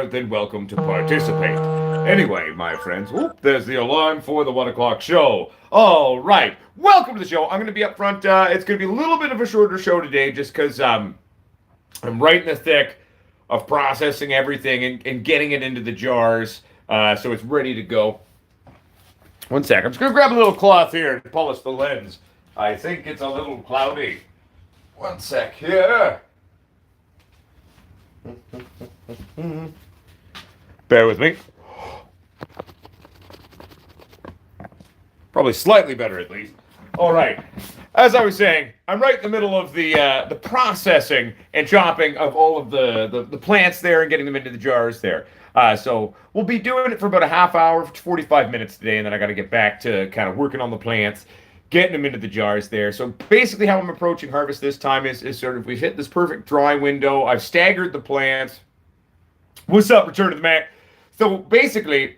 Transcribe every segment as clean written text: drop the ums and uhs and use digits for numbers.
out, then welcome to participate. Anyway, my friends, whoop, there's the alarm for the 1 o'clock show. All right, welcome to the show. I'm going to be up front. It's going to be a little bit of a shorter show today just because I'm right in the thick of processing everything and getting it into the jars so it's ready to go. One sec. I'm just going to grab a little cloth here to polish the lens. I think it's a little cloudy. One sec here. Bear with me. Probably slightly better at least. All right. As I was saying, I'm right in the middle of the processing and chopping of all of the plants there and getting them into the jars there. So we'll be doing it for about a half hour, 45 minutes today, and then I got to get back to kind of working on the plants, getting them into the jars there. So basically how I'm approaching harvest this time is sort of we've hit this perfect dry window. I've staggered the plants. What's up, Return to the Mac? So basically,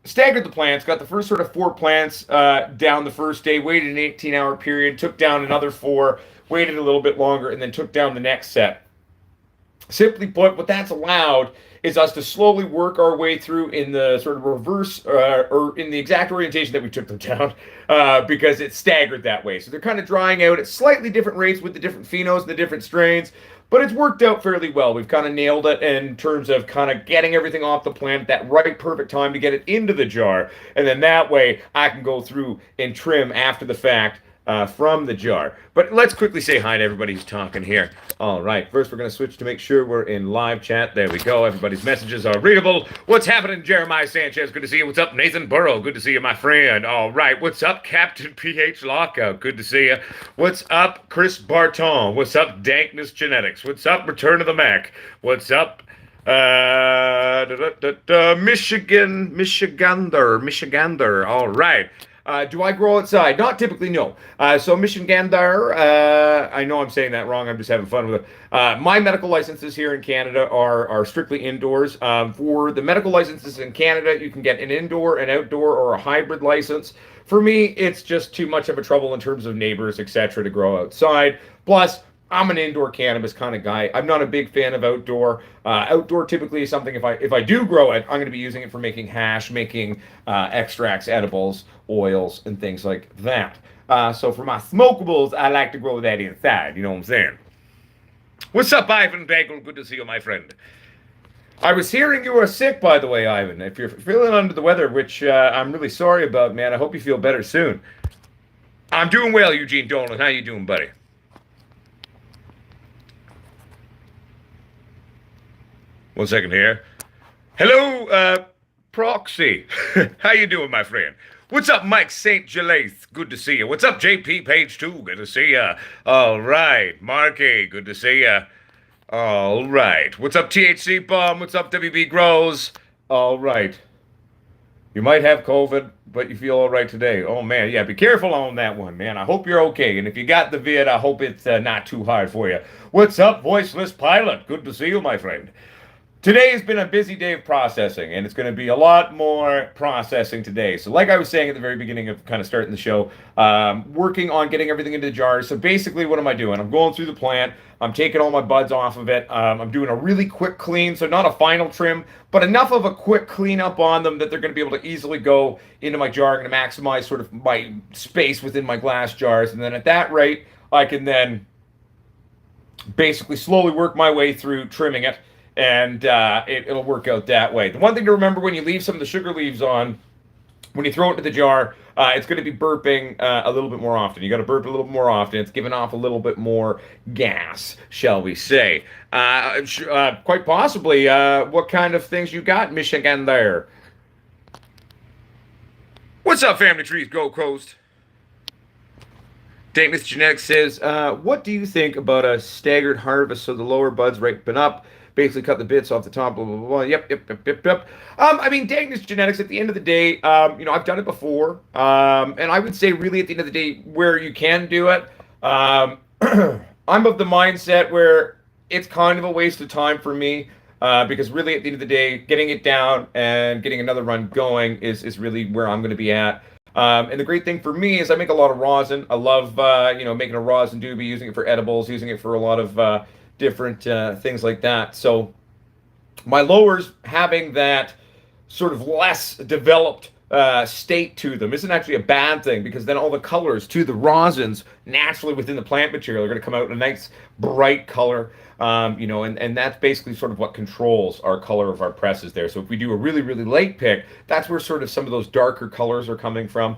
staggered the plants, got the first sort of 4 plants down the first day, waited an 18-hour period, took down another 4, waited a little bit longer, and then took down the next set. Simply put, what that's allowed is us to slowly work our way through in the sort of reverse or in the exact orientation that we took them down because it's staggered that way. So they're kind of drying out at slightly different rates with the different phenos and the different strains, but it's worked out fairly well. We've kind of nailed it in terms of kind of getting everything off the plant at that right perfect time to get it into the jar. And then that way I can go through and trim after the fact from the jar. But let's quickly say hi to everybody who's talking here. All right, first we're going to switch to make sure we're in live chat. There we go. Everybody's messages are readable. What's happening, Jeremiah Sanchez? Good to see you. What's up, Nathan Burrow? Good to see you, my friend. All right, what's up, Captain PH Lockout? Good to see you. What's up, Chris Barton? What's up, Dankness Genetics? What's up, Return of the Mac? What's up, Michigander. All right. Do I grow outside? Not typically, no. So Michigander, I know I'm saying that wrong. I'm just having fun with it. My medical licenses here in Canada are strictly indoors. For the medical licenses in Canada, you can get an indoor, an outdoor, or a hybrid license. For me, it's just too much of a trouble in terms of neighbors, etc., to grow outside. Plus, I'm an indoor cannabis kind of guy. I'm not a big fan of outdoor. Outdoor typically is something if I do grow it, I'm going to be using it for making hash, making extracts, edibles, oils, and things like that. So for my smokables, I like to grow that inside. You know what I'm saying? What's up, Ivan Bagel? Good to see you, my friend. I was hearing you were sick, by the way, Ivan. If you're feeling under the weather, which I'm really sorry about, man, I hope you feel better soon. I'm doing well, Eugene Dolan. How you doing, buddy? One second here. Hello, Proxy. How you doing, my friend? What's up, Mike St. Gelaith? Good to see you. What's up, JP Page 2? Good to see you. All right. Marky, good to see you. All right. What's up, THC Bomb? What's up, WB Grows? All right. You might have COVID, but you feel all right today. Oh, man. Yeah, be careful on that one, man. I hope you're okay. And if you got the vid, I hope it's not too hard for you. What's up, Voiceless Pilot? Good to see you, my friend. Today has been a busy day of processing, and it's going to be a lot more processing today. So like I was saying at the very beginning of kind of starting the show, working on getting everything into the jars. So basically, what am I doing? I'm going through the plant. I'm taking all my buds off of it. I'm doing a really quick clean, so not a final trim, but enough of a quick cleanup on them that they're going to be able to easily go into my jar. I'm going to maximize sort of my space within my glass jars. And then at that rate, I can then basically slowly work my way through trimming it. And it'll work out that way. The one thing to remember when you leave some of the sugar leaves on, when you throw it into the jar, it's going to be burping a little bit more often. You got to burp a little bit more often. It's giving off a little bit more gas, shall we say. Quite possibly, what kind of things you got, Michigan there? What's up, Family Trees Go Coast? Dankness Genetics says, what do you think about a staggered harvest so the lower buds ripen up? Basically cut the bits off the top, blah, blah, blah. Yep. I mean, Dankness Genetics, at the end of the day, I've done it before. And I would say really at the end of the day, where you can do it, I'm of the mindset where it's kind of a waste of time for me. Because really at the end of the day, getting it down and getting another run going is really where I'm going to be at. And the great thing for me is I make a lot of rosin. I love, making a rosin doobie, using it for edibles, using it for a lot of different things like that. So My lowers having that sort of less developed state to them isn't actually a bad thing, because then all the colors to the rosins naturally within the plant material are going to come out in a nice bright color. And that's basically sort of what controls our color of our presses there. So if we do a really, really late pick, that's where sort of some of those darker colors are coming from.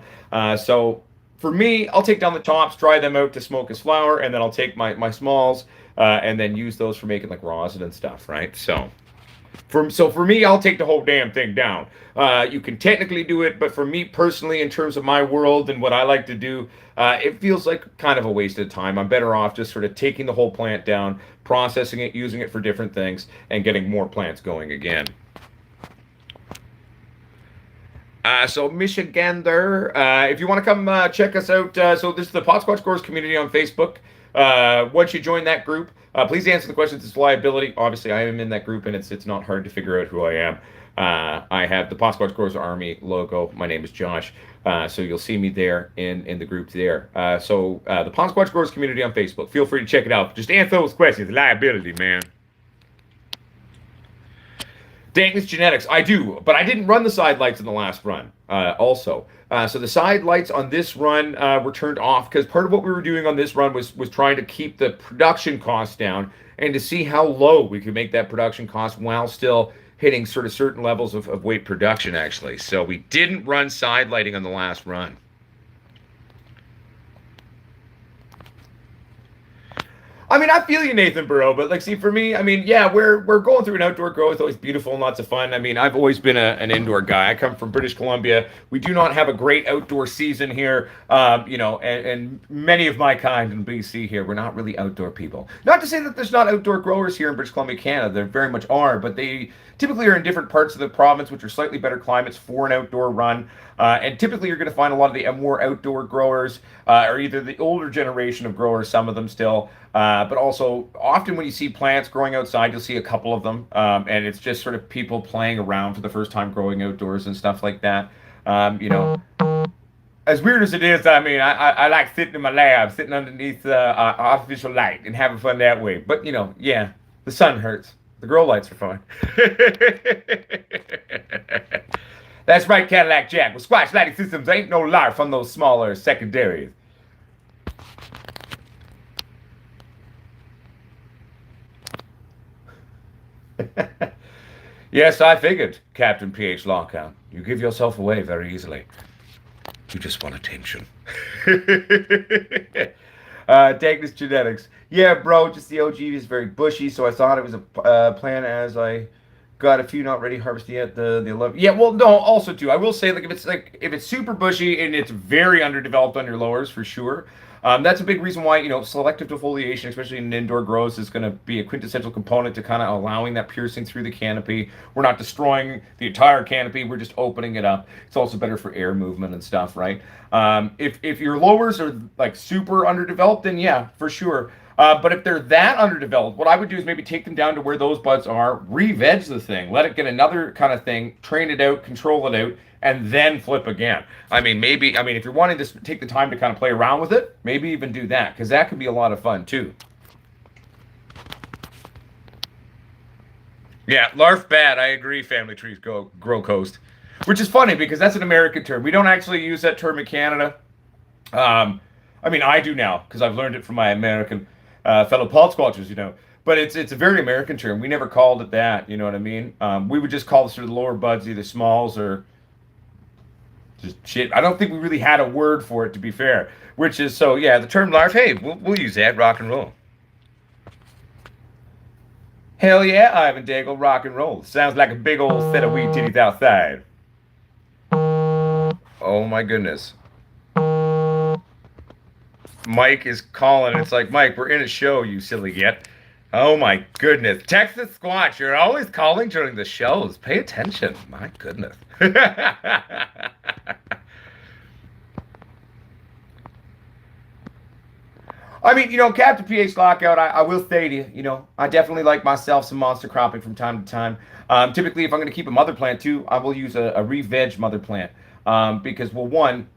So for me, I'll take down the tops, dry them out to smoke as flour, and then I'll take my smalls and then use those for making like rosin and stuff, right? So for me, I'll take the whole damn thing down. You can technically do it, but for me personally, in terms of my world and what I like to do, it feels like kind of a waste of time. I'm better off just sort of taking the whole plant down, processing it, using it for different things, and getting more plants going again. So Michigander, if you want to come check us out, so this is the Potsquatch Growers community on Facebook. Once you join that group, please answer the questions. It's liability. Obviously, I am in that group, and it's not hard to figure out who I am. I have the Potsquatch Growers Army logo. My name is Josh. So you'll see me there in the group there. The Potsquatch Growers community on Facebook. Feel free to check it out. Just answer those questions. Liability, man. Dankness Genetics, I do, but I didn't run the side lights in the last run also. So the side lights on this run were turned off because part of what we were doing on this run was trying to keep the production costs down and to see how low we could make that production cost while still hitting sort of certain levels of weight production, actually. So we didn't run side lighting on the last run. I mean, I feel you, Nathan Burrow, but like, see, for me, I mean, yeah, we're going through an outdoor grow. It's always beautiful and lots of fun. I mean, I've always been an indoor guy. I come from British Columbia. We do not have a great outdoor season here, and many of my kind in BC here, we're not really outdoor people. Not to say that there's not outdoor growers here in British Columbia, Canada. There very much are, but they typically are in different parts of the province, which are slightly better climates for an outdoor run. And typically, you're going to find a lot of the more outdoor growers are either the older generation of growers, some of them still, but also often when you see plants growing outside, you'll see a couple of them, and it's just sort of people playing around for the first time growing outdoors and stuff like that. As weird as it is, I mean, I like sitting in my lab, sitting underneath artificial light and having fun that way. But, yeah, the sun hurts. The grow lights are fun. That's right, Cadillac Jack. With Squatch lighting systems, ain't no larf on those smaller secondaries. Yes, I figured, Captain PH Lockout. You give yourself away very easily. You just want attention. Dankness Genetics. Yeah, bro, just the OG is very bushy, so I thought it was a plant as I got a few not ready harvested yet. The 11. Yeah, well, no, also too. I will say, like, if it's super bushy and it's very underdeveloped on your lowers for sure. That's a big reason why, selective defoliation, especially in indoor grows, is going to be a quintessential component to kind of allowing that piercing through the canopy. We're not destroying the entire canopy. We're just opening it up. It's also better for air movement and stuff, right? If your lowers are like super underdeveloped, then yeah, for sure. But if they're that underdeveloped, what I would do is maybe take them down to where those buds are, re-veg the thing, let it get another kind of thing, train it out, control it out, and then flip again. If you're wanting to take the time to kind of play around with it, maybe even do that, because that could be a lot of fun too. Yeah, larf bad. I agree, Family Trees Grow Coast. Which is funny because that's an American term. We don't actually use that term in Canada. I do now because I've learned it from my American fellow Potsquatchers, But it's a very American term. We never called it that, you know what I mean? We would just call the sort of lower buds either smalls or just shit. I don't think we really had a word for it, to be fair. Which is, so yeah, the term larf, hey, we'll use that, rock and roll. Hell yeah, Ivan Daigle, rock and roll. Sounds like a big old set of weed titties outside. Oh my goodness. Mike is calling. It's like, Mike, we're in a show, you silly git. Oh my goodness. Texas Squatch, you're always calling during the shows. Pay attention. My goodness. Captain PH Lockout, I will say to you, I definitely like myself some monster cropping from time to time. Typically, if I'm going to keep a mother plant too, I will use a re-veg mother plant. Because, well, one,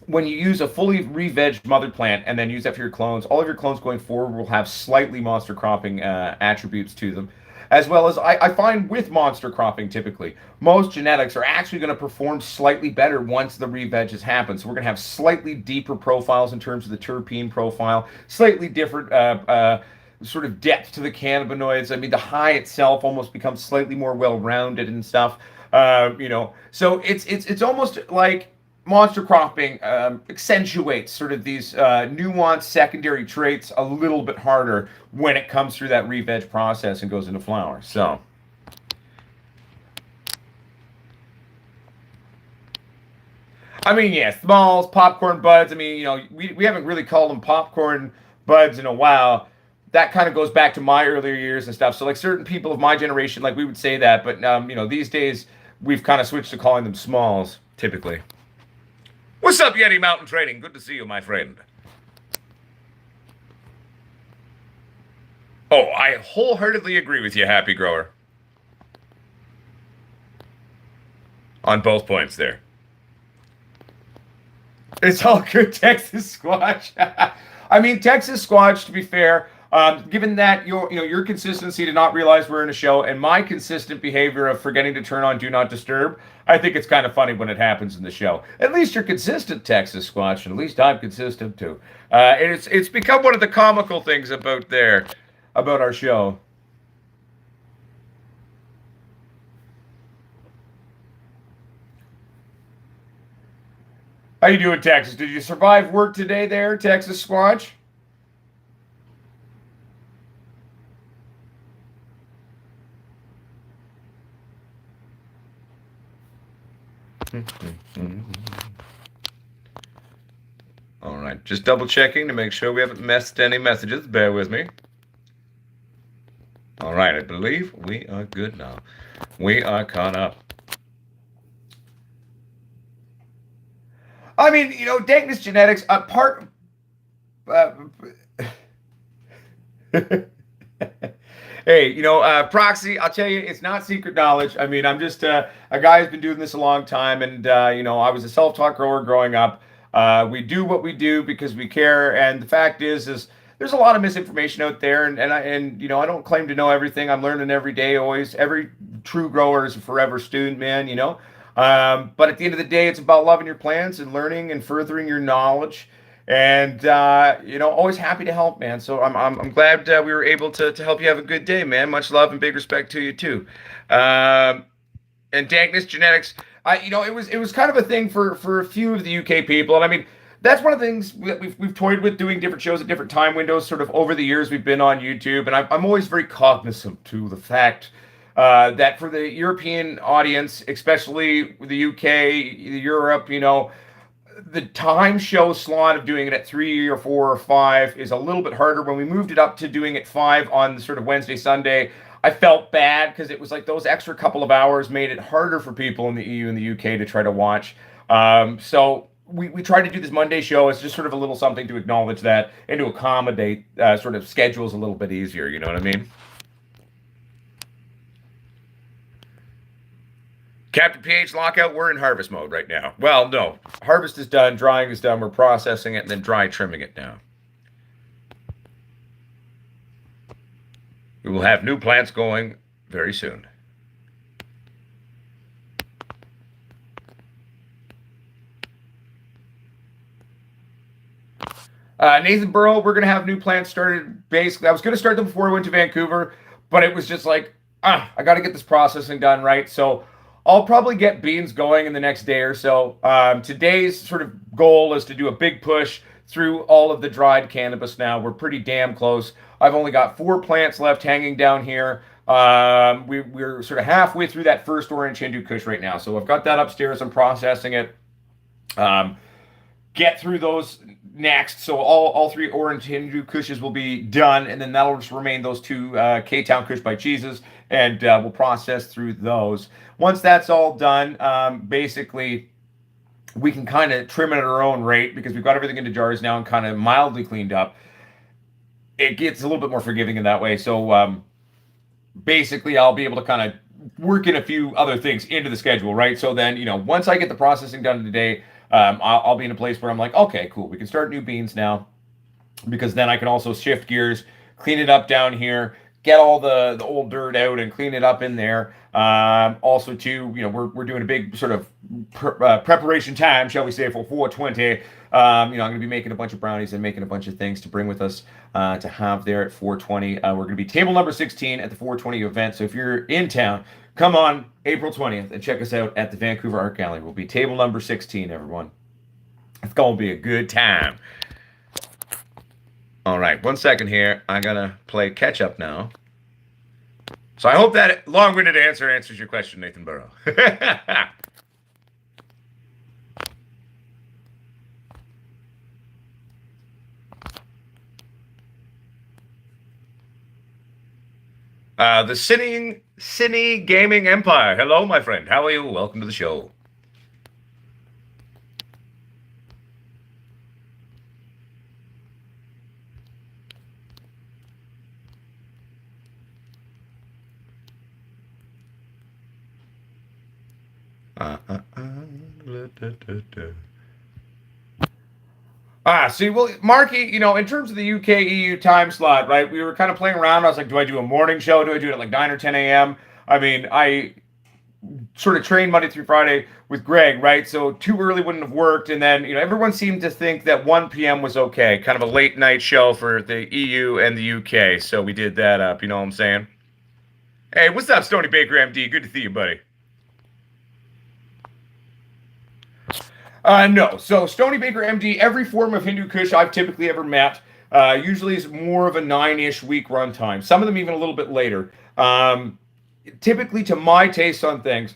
when you use a fully re-vegged mother plant and then use that for your clones, all of your clones going forward will have slightly monster cropping attributes to them. as well as I find with monster cropping typically, most genetics are actually going to perform slightly better once the re-veg has happened. So we're going to have slightly deeper profiles in terms of the terpene profile, slightly different sort of depth to the cannabinoids. I mean, the high itself almost becomes slightly more well-rounded and stuff. So it's almost like monster cropping accentuates sort of these nuanced secondary traits a little bit harder when it comes through that re-veg process and goes into flower. So, I mean, yeah, smalls, popcorn buds. I mean, we haven't really called them popcorn buds in a while. That kind of goes back to my earlier years and stuff. So, like certain people of my generation, like we would say that, but these days we've kind of switched to calling them smalls typically. What's up, Yeti Mountain Trading? Good to see you, my friend. Oh, I wholeheartedly agree with you, Happy Grower. On both points there. It's all good, Texas Squatch. I mean, Texas Squatch, to be fair, given that your consistency to not realize we're in a show and my consistent behavior of forgetting to turn on Do Not Disturb, I think it's kind of funny when it happens in the show. At least you're consistent, Texas Squatch, and at least I'm consistent too. It's become one of the comical things about our show. How you doing, Texas? Did you survive work today there, Texas Squatch? All right, just double checking to make sure we haven't missed any messages. Bear with me. All right, I believe we are good now. We are caught up. I mean, dankness genetics, part. Uh, Hey, Proxy, I'll tell you, it's not secret knowledge. I mean, I'm just a guy who's been doing this a long time, and I was a self-taught grower growing up. We do what we do because we care, and the fact is there's a lot of misinformation out there, and I don't claim to know everything. I'm learning every day, always. Every true grower is a forever student, man. But at the end of the day, it's about loving your plants and learning and furthering your knowledge. And always happy to help, man. So I'm glad we were able to help you have a good day, man. Much love and big respect to you too. And dankness genetics, it was kind of a thing for a few of the UK people, and I mean that's one of the things that we've toyed with doing different shows at different time windows, sort of over the years we've been on YouTube, and I'm always very cognizant to the fact that for the European audience, especially the UK, Europe, the time show slot of doing it at 3 or 4 or 5 is a little bit harder. When we moved it up to doing it 5 on the sort of Wednesday, Sunday, I felt bad because it was like those extra couple of hours made it harder for people in the EU and the UK to try to watch. So we tried to do this Monday show as just sort of a little something to acknowledge that and to accommodate sort of schedules a little bit easier. You know what I mean? Captain PH lockout, we're in harvest mode right now. Well, no. Harvest is done, drying is done, we're processing it, and then dry trimming it now. We will have new plants going very soon. Nathan Burrow, we're going to have new plants started. Basically, I was going to start them before I went to Vancouver, but it was just like, I got to get this processing done right. So I'll probably get beans going in the next day or so. Today's sort of goal is to do a big push through all of the dried cannabis now. We're pretty damn close. I've only got 4 plants left hanging down here. We're sort of halfway through that first orange Hindu Kush right now. So I've got that upstairs. I'm processing it. Get through those next. So all 3 orange Hindu Kushes will be done. And then that'll just remain those 2 K-Town Kush by Cheeses. And we'll process through those. Once that's all done, basically, we can kind of trim it at our own rate because we've got everything into jars now and kind of mildly cleaned up. It gets a little bit more forgiving in that way. So basically, I'll be able to kind of work in a few other things into the schedule, right? So then, once I get the processing done today, I'll be in a place where I'm like, okay, cool. We can start new beans now because then I can also shift gears, clean it up down here, get all the old dirt out and clean it up in there. Also, too, we're doing a big sort of preparation time, shall we say, for 420. I'm going to be making a bunch of brownies and making a bunch of things to bring with us to have there at 420. We're going to be table number 16 at the 420 event. So if you're in town, come on April 20th and check us out at the Vancouver Art Gallery. We'll be table number 16, everyone. It's going to be a good time. All right, 1 second here. I got to play catch up now. So I hope that long-winded answer answers your question, Nathan Burrow. The Cine Gaming Empire. Hello, my friend. How are you? Welcome to the show. See, well, Marky, in terms of the UK EU time slot, right? We were kind of playing around. I was like, do I do a morning show? Do I do it at like 9 or 10 a.m.? I mean, I sort of trained Monday through Friday with Greg, right? So too early wouldn't have worked. And then, everyone seemed to think that 1 p.m. was okay, kind of a late night show for the EU and the UK. So we did that up, you know what I'm saying? Hey, what's up, Stony Baker MD? Good to see you, buddy. No. So Stony Baker MD, every form of Hindu Kush I've typically ever met, usually is more of a 9-ish week runtime. Some of them even a little bit later. Typically, to my taste on things,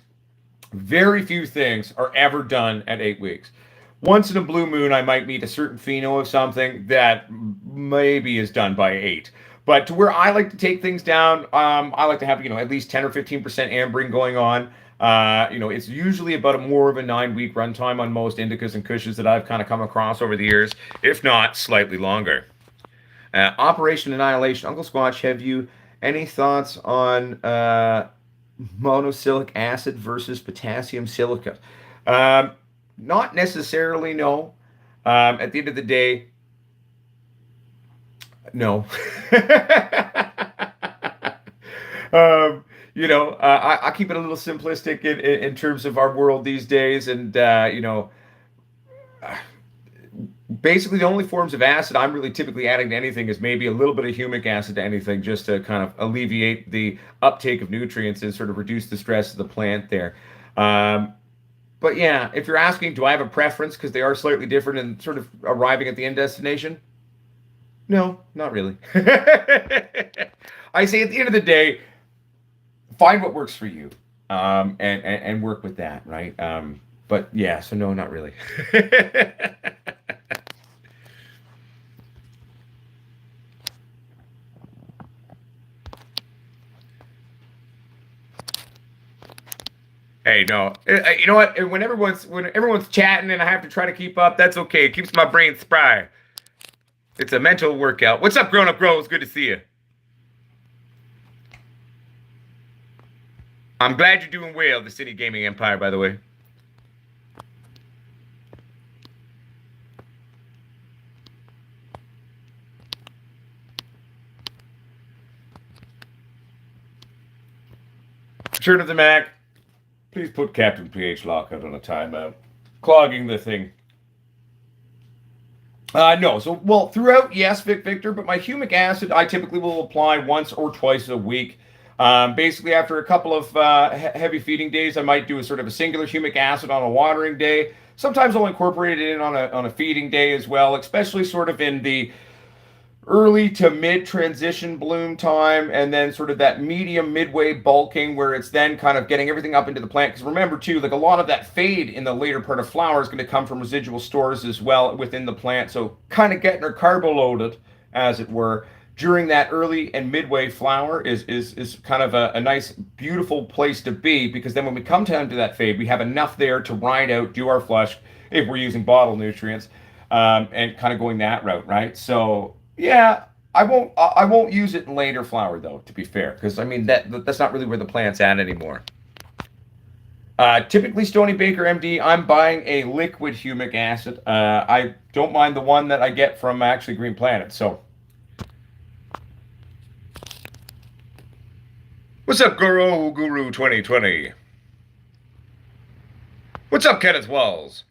very few things are ever done at 8 weeks. Once in a blue moon, I might meet a certain pheno of something that maybe is done by 8. But to where I like to take things down, I like to have, at least 10 or 15% ambering going on. It's usually about more of a 9-week runtime on most indicas and kushes that I've kind of come across over the years, if not slightly longer. Operation Annihilation. Uncle Squatch, have you any thoughts on monosilicic acid versus potassium silicate? Not necessarily, no. At the end of the day, no. I keep it a little simplistic in terms of our world these days. And, basically the only forms of acid I'm really typically adding to anything is maybe a little bit of humic acid to anything, just to kind of alleviate the uptake of nutrients and sort of reduce the stress of the plant there. But yeah, if you're asking, do I have a preference because they are slightly different and sort of arriving at the end destination? No, not really. I say at the end of the day, find what works for you, and work with that, right? But yeah, so no, not really. Hey, no, you know what? When everyone's chatting and I have to try to keep up, that's okay. It keeps my brain spry. It's a mental workout. What's up, Grown Up Grows? Good to see you. I'm glad you're doing well, the City Gaming Empire, by the way. Return of the Mac. Please put Captain PH Lockout on a timeout. Clogging the thing. No. So, well, throughout, yes, Victor, but my humic acid I typically will apply once or twice a week. Basically, after a couple of heavy feeding days, I might do a sort of a singular humic acid on a watering day. Sometimes I'll incorporate it in on a feeding day as well, especially sort of in the early to mid transition bloom time, and then sort of that medium midway bulking where it's then kind of getting everything up into the plant. Because remember too, like a lot of that fade in the later part of flower is going to come from residual stores as well within the plant. So kind of getting her carbo loaded, as it were, during that early and midway flower is kind of a nice, beautiful place to be, because then when we come down to that fade, we have enough there to ride out, do our flush if we're using bottle nutrients, and kind of going that route, right? So yeah, I won't use it in later flower though, to be fair, because I mean that's not really where the plant's at anymore. Typically, Stony Baker MD, I'm buying a liquid humic acid. I don't mind the one that I get from actually Green Planet. So What's up, Guru 2020? What's up, Kenneth Walls?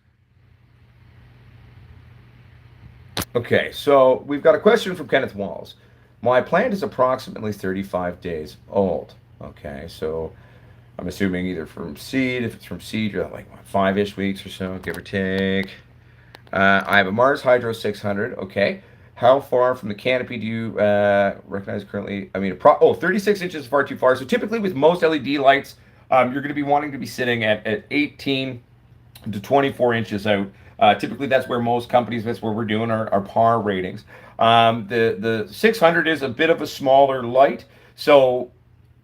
Okay, so we've got a question from Kenneth Walls. My plant is approximately 35 days old. Okay, so I'm assuming either from seed. If it's from seed, you're like 5-ish weeks or so, give or take. I have a Mars Hydro 600. Okay. How far from the canopy do you recognize currently? I mean, 36 inches is far too far. So typically with most LED lights, you're going to be wanting to be sitting at 18 to 24 inches out. Typically, that's where most companies, that's where we're doing our PAR ratings. The 600 is a bit of a smaller light. So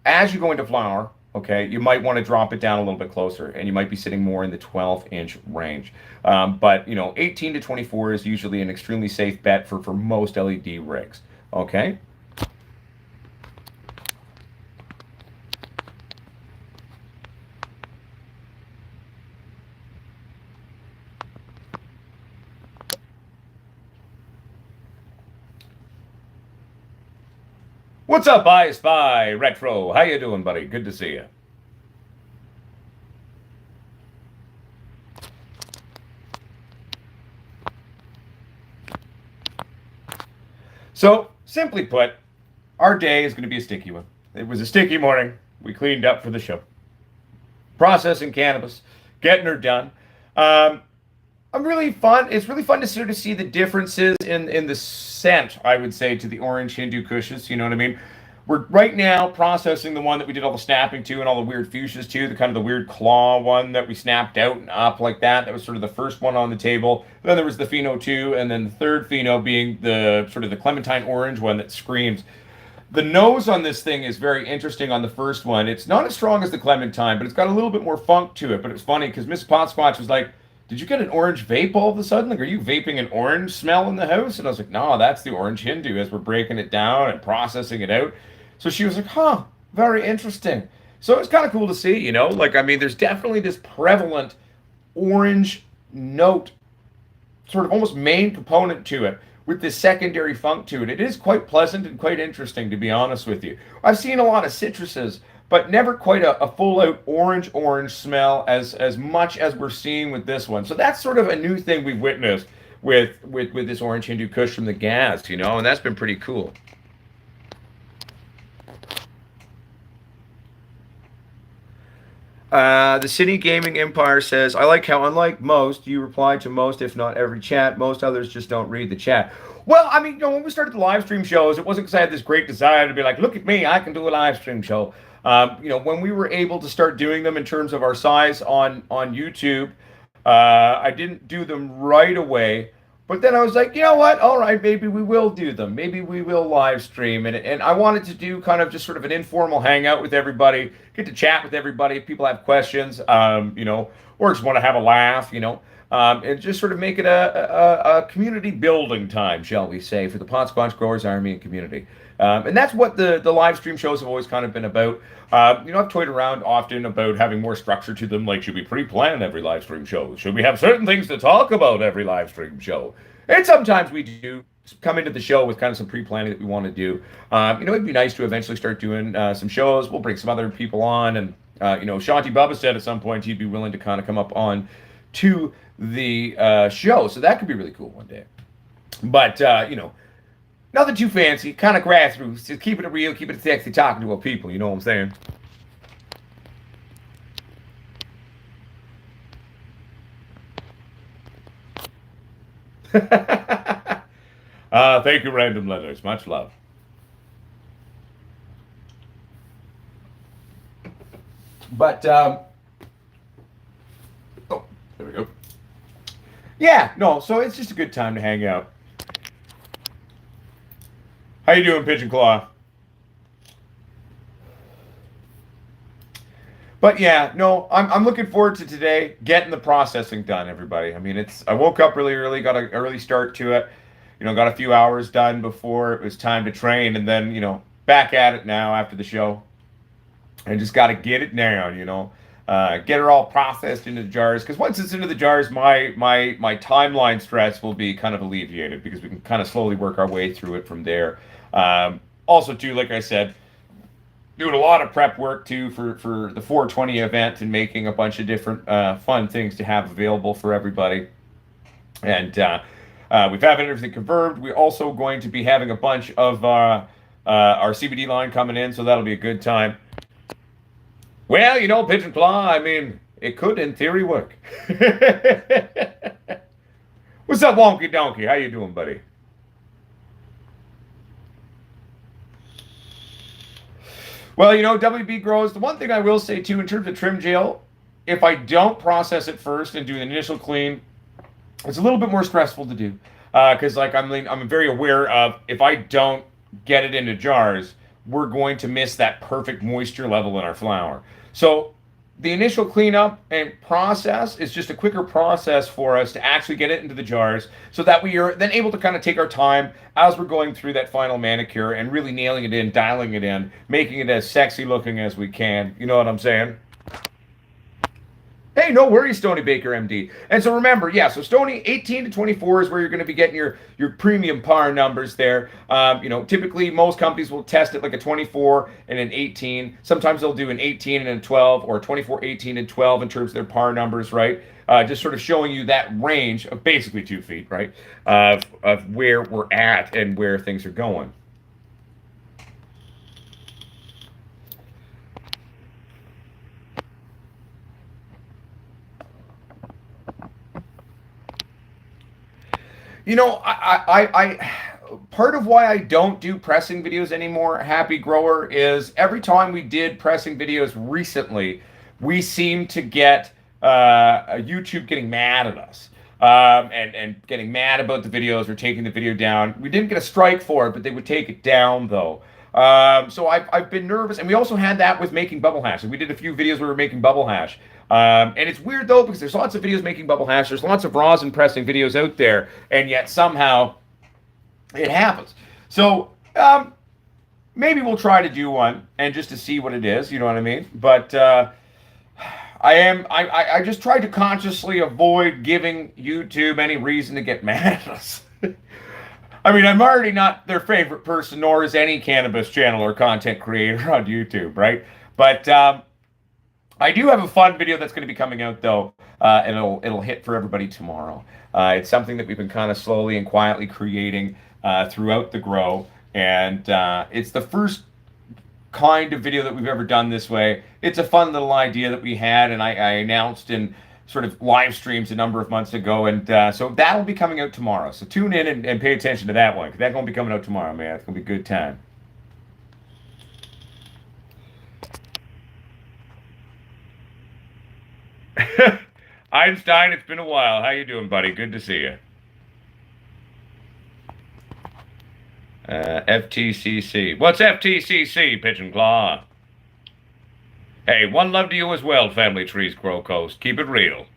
as you go into flower, okay, you might want to drop it down a little bit closer, and you might be sitting more in the 12-inch range. But, 18 to 24 is usually an extremely safe bet for most LED rigs, okay? What's up, I Spy Retro? How you doing, buddy? Good to see you. So, simply put, our day is going to be a sticky one. It was a sticky morning. We cleaned up for the show. Processing cannabis, getting her done. I'm really fun. It's really fun to sort of see the differences in the scent, I would say, to the orange Hindu Kushes. You know what I mean? We're right now processing the one that we did all the snapping to and all the weird fuchsias to, the kind of the weird claw one that we snapped out and up like that. That was sort of the first one on the table. Then there was the Pheno 2, and then the third Pheno being the sort of the Clementine orange one that screams. The nose on this thing is very interesting on the first one. It's not as strong as the Clementine, but it's got a little bit more funk to it. But it's funny because Miss Potsquatch was like, did you get an orange vape all of a sudden? Like, are you vaping an orange smell in the house? And I was like, no, that's the orange Hindu as we're breaking it down and processing it out. So she was like, huh, very interesting. So it's kind of cool to see, like, I mean, there's definitely this prevalent orange note, sort of almost main component to it with this secondary funk to it. It is quite pleasant and quite interesting, to be honest with you. I've seen a lot of citruses, but never quite a full-out orange smell as much as we're seeing with this one. So that's sort of a new thing we've witnessed with this orange Hindu Kush from the Gas, and that's been pretty cool. The City Gaming Empire says, I like how, unlike most, you reply to most, if not every chat. Most others just don't read the chat. Well, I mean, when we started the live stream shows, it wasn't because I had this great desire to be like, look at me, I can do a live stream show. When we were able to start doing them in terms of our size on YouTube, I didn't do them right away. But then I was like, you know what? All right, maybe we will do them. Maybe we will live stream. And I wanted to do kind of just sort of an informal hangout with everybody, get to chat with everybody if people have questions, or just want to have a laugh, and just sort of make it a community building time, shall we say, for the Potsquatch Growers Army and community. And that's what the live stream shows have always kind of been about. I've toyed around often about having more structure to them, like should we pre-plan every live stream show? Should we have certain things to talk about every live stream show? And sometimes we do come into the show with kind of some pre-planning that we want to do. It'd be nice to eventually start doing some shows. We'll bring some other people on, and Shanti Bubba said at some point he'd be willing to kind of come up on to the show, so that could be really cool one day. But nothing too fancy, kind of grassroots. Just keeping it real, keeping it sexy, talking to our people. You know what I'm saying? Thank you, Random Letters. Much love. But, oh, there we go. Yeah, no, so it's just a good time to hang out. How you doing, Pigeon Claw? But yeah, no, I'm looking forward to today getting the processing done, everybody. I mean, I woke up really early, got an early start to it, got a few hours done before it was time to train, and then, back at it now after the show. And just got to get it down, get it all processed into the jars. Because once it's into the jars, my timeline stress will be kind of alleviated because we can kind of slowly work our way through it from there. Also, too, like I said, doing a lot of prep work too for the 420 event and making a bunch of different fun things to have available for everybody. And we've had everything confirmed. We're also going to be having a bunch of our CBD line coming in, so that'll be a good time. Well, Pigeon Claw, I mean, it could in theory work. What's up, Wonky Donkey? How you doing, buddy? Well, WB Grows, the one thing I will say too in terms of trim gel, if I don't process it first and do the initial clean, it's a little bit more stressful to do. Because I'm very aware of if I don't get it into jars, we're going to miss that perfect moisture level in our flower. So the initial cleanup and process is just a quicker process for us to actually get it into the jars so that we are then able to kind of take our time as we're going through that final manicure and really nailing it in, dialing it in, making it as sexy looking as we can. You know what I'm saying? Hey, no worries, Stony Baker MD. And so remember, so Stony 18 to 24 is where you're going to be getting your premium par numbers there. Typically most companies will test it like a 24 and an 18. Sometimes they'll do an 18 and a 12 or 24, 18, and 12 in terms of their par numbers, right? Just sort of showing you that range of basically 2 feet, right? Of where we're at and where things are going. I part of why I don't do pressing videos anymore, Happy Grower, is every time we did pressing videos recently, we seem to get YouTube getting mad at us and getting mad about the videos or taking the video down. We didn't get a strike for it, but they would take it down though. So I've been nervous, and we also had that with making bubble hash. We did a few videos where we were making bubble hash. And it's weird though, because there's lots of videos making bubble hash. There's lots of rosin pressing videos out there, and yet somehow it happens. So maybe we'll try to do one and just to see what it is. You know what I mean? But I just try to consciously avoid giving YouTube any reason to get mad at us. I mean, I'm already not their favorite person, nor is any cannabis channel or content creator on YouTube, right? But I do have a fun video that's going to be coming out though, and it'll hit for everybody tomorrow. It's something that we've been kind of slowly and quietly creating throughout the grow, and it's the first kind of video that we've ever done this way. It's a fun little idea that we had, and I announced in sort of live streams a number of months ago, and so that'll be coming out tomorrow. So tune in and pay attention to that one, because that's going to be coming out tomorrow, man. It's going to be a good time. Einstein, it's been a while. How you doing, buddy? Good to see you. FTCC. What's FTCC, Pigeon Claw? Hey, one love to you as well, Family Trees Grow Coast. Keep it real.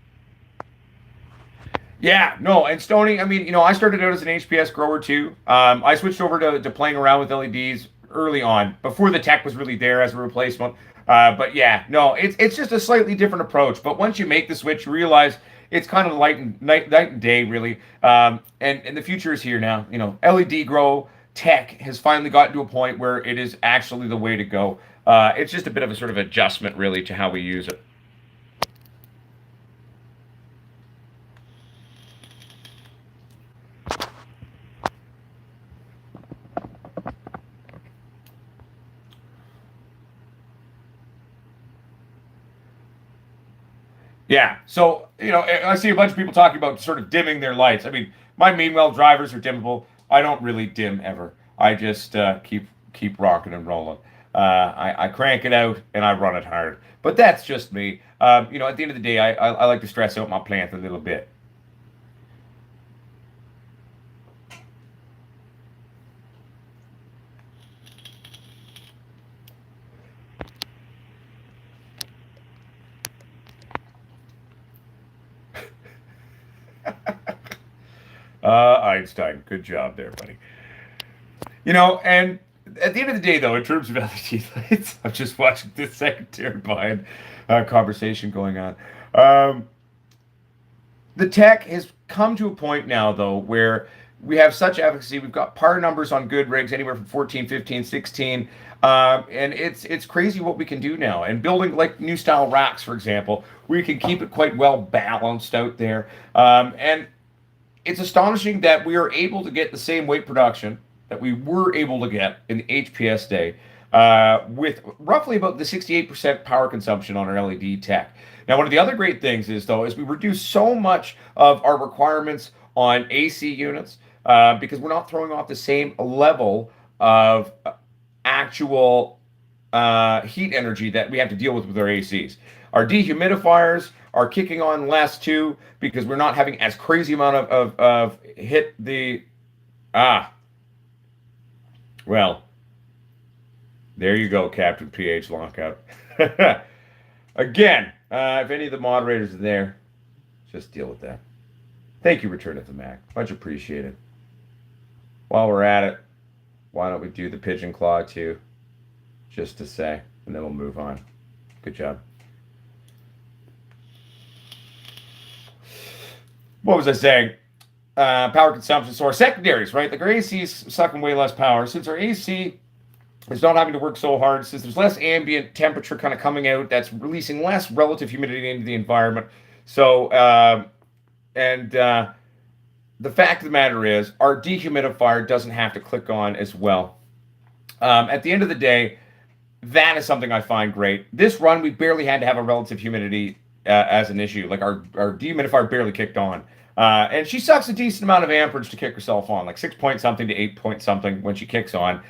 Yeah, no, and Stony, I mean, I started out as an HPS grower too. I switched over to playing around with LEDs early on, before the tech was really there as a replacement. But yeah, no, it's just a slightly different approach. But once you make the switch, you realize it's kind of night and day, really. And the future is here now. LED grow tech has finally gotten to a point where it is actually the way to go. It's just a bit of a sort of adjustment, really, to how we use it. Yeah, so, I see a bunch of people talking about sort of dimming their lights. I mean, my Meanwell drivers are dimmable. I don't really dim ever. I just keep rocking and rolling. I crank it out and I run it hard. But that's just me. At the end of the day, I like to stress out my plant a little bit. Einstein, good job there, buddy. And at the end of the day, though, in terms of LED lights, I'm just watching this secondary behind conversation going on. The tech has come to a point now, though, where we have such efficacy. We've got par numbers on good rigs anywhere from 14, 15, 16. And it's crazy what we can do now. And building like new style racks, for example, we can keep it quite well balanced out there. And it's astonishing that we are able to get the same weight production that we were able to get in the HPS day with roughly about the 68% power consumption on our LED tech. Now, one of the other great things is, though, is we reduce so much of our requirements on AC units because we're not throwing off the same level of actual heat energy that we have to deal with our ACs. Our dehumidifiers are kicking on less too because we're not having as crazy amount of hit the well, there you go, Captain PH Lockout. Again, if any of the moderators are there, just deal with that. Thank you, Return of the Mac. Much appreciated. While we're at it, why don't we do the pigeon claw too? Just to say, and then we'll move on. Good job. What was I saying? Power consumption. So our secondaries, right? Like our AC is sucking way less power. Since our AC is not having to work so hard, since there's less ambient temperature kind of coming out, that's releasing less relative humidity into the environment. So, the fact of the matter is, our dehumidifier doesn't have to click on as well. At the end of the day, that is something I find great. This run, we barely had to have a relative humidity as an issue. Like our dehumidifier barely kicked on. And she sucks a decent amount of amperage to kick herself on, like 6 point something to 8 point something when she kicks on.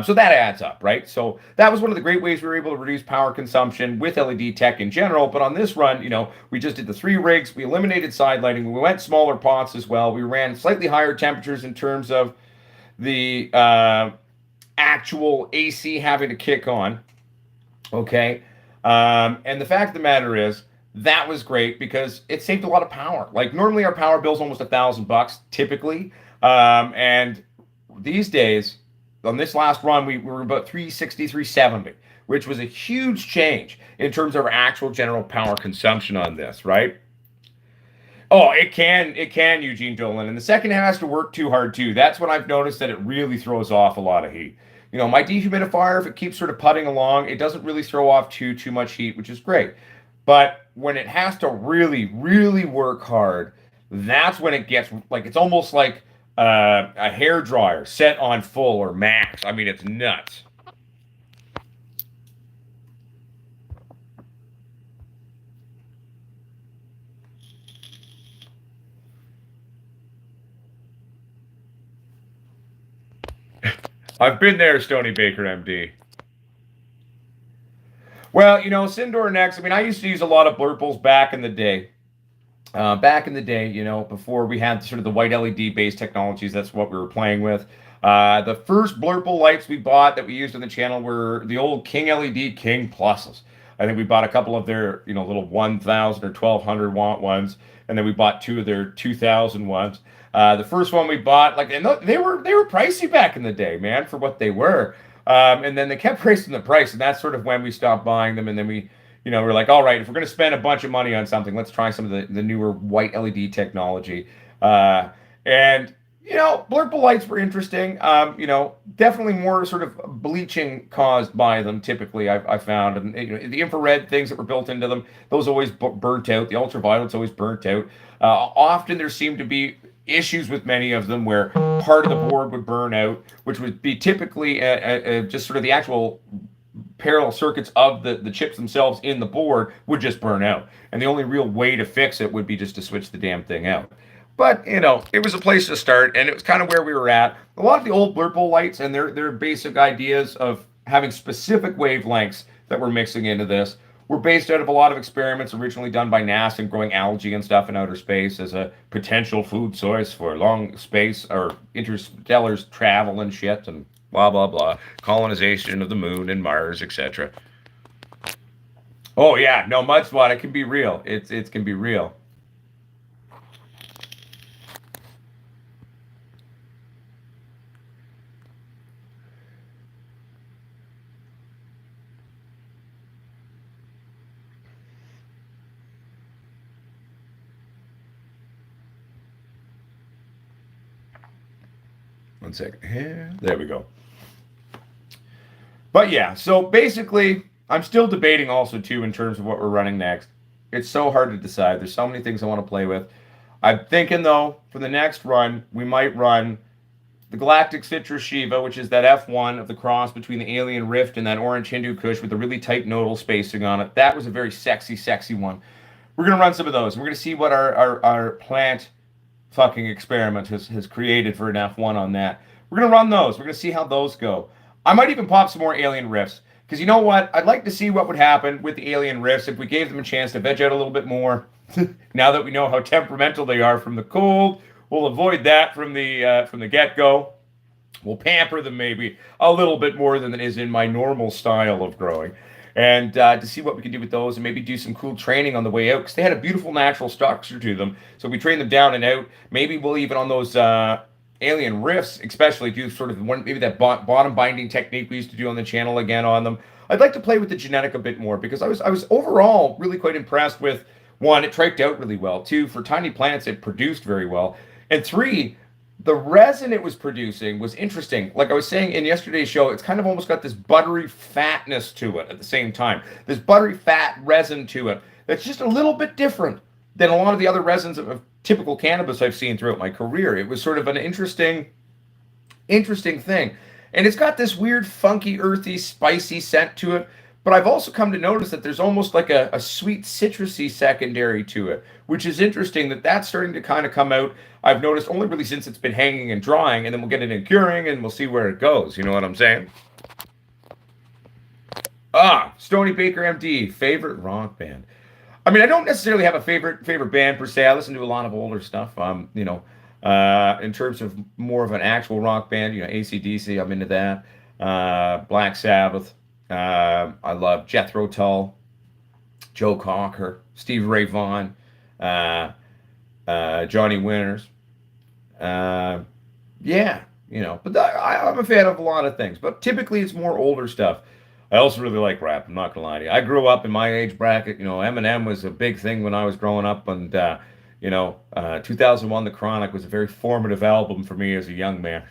So that adds up, right? So that was one of the great ways we were able to reduce power consumption with LED tech in general. But on this run, we just did the 3 rigs. We eliminated side lighting. We went smaller pots as well. We ran slightly higher temperatures in terms of the actual AC having to kick on. Okay. And the fact of the matter is, that was great because it saved a lot of power. Like normally our power bill's almost $1,000 typically. And these days, on this last run, we were about 360, 370, which was a huge change in terms of our actual general power consumption on this, right? Oh, it can, Eugene Dolan. And the second half has to work too hard too. That's when I've noticed that it really throws off a lot of heat. My dehumidifier, if it keeps sort of putting along, it doesn't really throw off too much heat, which is great. But when it has to really, really work hard, that's when it gets like it's almost like a hair dryer set on full or max. I mean, it's nuts. I've been there, Stony Baker, MD. Well, Sindor Next. I mean, I used to use a lot of blurples back in the day. Before we had sort of the white LED based technologies, that's what we were playing with. The first blurple lights we bought that we used on the channel were the old King LED King Pluses. I think we bought a couple of their, little 1,000 or 1,200 watt ones, and then we bought 2 of their 2,000 ones. The first one we bought, and they were pricey back in the day, man, for what they were. And then they kept raising the price, and that's sort of when we stopped buying them. And then we're like, all right, if we're going to spend a bunch of money on something, let's try some of the newer white LED technology. Blurple lights were interesting. Definitely more sort of bleaching caused by them. Typically, I found, and the infrared things that were built into them, those always burnt out. The ultraviolets always burnt out. Often there seemed to be issues with many of them where part of the board would burn out, which would be typically just sort of the actual parallel circuits of the chips themselves in the board would just burn out. And the only real way to fix it would be just to switch the damn thing out. But, it was a place to start, and it was kind of where we were at. A lot of the old blurple lights and their basic ideas of having specific wavelengths that we're mixing into this were based out of a lot of experiments originally done by NASA and growing algae and stuff in outer space as a potential food source for long space or interstellar travel and shit and blah, blah, blah. Colonization of the moon and Mars, etc. Oh, yeah. No, Mudspot, it can be real. It can be real. One second here. There we go. But yeah, so basically, I'm still debating also too in terms of what we're running next. It's so hard to decide. There's so many things I want to play with. I'm thinking though, for the next run, we might run the Galactic Citrus Shiva, which is that F1 of the cross between the Alien Rift and that Orange Hindu Kush with the really tight nodal spacing on it. That was a very sexy, sexy one. We're going to run some of those. We're going to see what our plant fucking experiment has created for an F1 on that. We're going to run those. We're going to see how those go. I might even pop some more Alien Rifts. Because you know what? I'd like to see what would happen with the Alien Rifts if we gave them a chance to veg out a little bit more. Now that we know how temperamental they are from the cold, we'll avoid that from the get-go. We'll pamper them maybe a little bit more than it is in my normal style of growing. And to see what we can do with those and maybe do some cool training on the way out. Because they had a beautiful natural structure to them. So we train them down and out. Maybe we'll even on those Alien Rifts, especially do sort of one, maybe that bottom binding technique we used to do on the channel again on them. I'd like to play with the genetic a bit more because I was overall really quite impressed with, one, it triked out really well. Two, for tiny plants, it produced very well. And three, the resin it was producing was interesting. Like I was saying in yesterday's show, it's kind of almost got this buttery fatness to it at the same time. This buttery fat resin to it that's just a little bit different than a lot of the other resins of typical cannabis I've seen throughout my career. It was sort of an interesting thing. And it's got this weird, funky, earthy, spicy scent to it. But I've also come to notice that there's almost like a sweet citrusy secondary to it, which is interesting that that's starting to kind of come out. I've noticed only really since it's been hanging and drying, and then we'll get it in curing and we'll see where it goes. You know what I'm saying? Stony Baker MD, favorite rock band. I mean, I don't necessarily have a favorite band per se. I listen to a lot of older stuff. In terms of more of an actual rock band, AC/DC, I'm into that. Black Sabbath. I love Jethro Tull, Joe Cocker, Stevie Ray Vaughan, Johnny Winters. But I'm a fan of a lot of things. But typically, it's more older stuff. I also really like rap. I'm not gonna lie to you. I grew up in my age bracket. Eminem was a big thing when I was growing up, and 2001, The Chronic was a very formative album for me as a young man.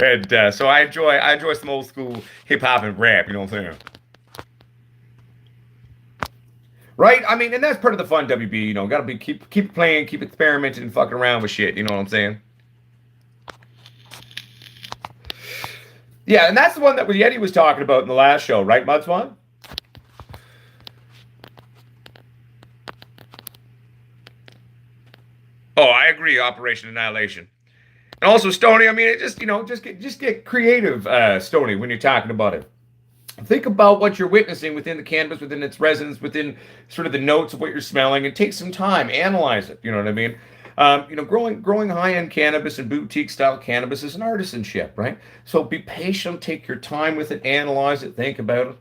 And so I enjoy some old school hip hop and rap. You know what I'm saying? Right? I mean, and that's part of the fun. WB. Got to keep playing, keep experimenting, and fucking around with shit. You know what I'm saying? Yeah, and that's the one that Yeti was talking about in the last show, right, Mudswan? Oh, I agree. Operation Annihilation, and also Stony. I mean, it just get creative, Stony, when you're talking about it. Think about what you're witnessing within the cannabis, within its resins, within sort of the notes of what you're smelling, and take some time, analyze it. You know what I mean? Growing high-end cannabis and boutique-style cannabis is an artisanship, right? So be patient, take your time with it, analyze it, think about it,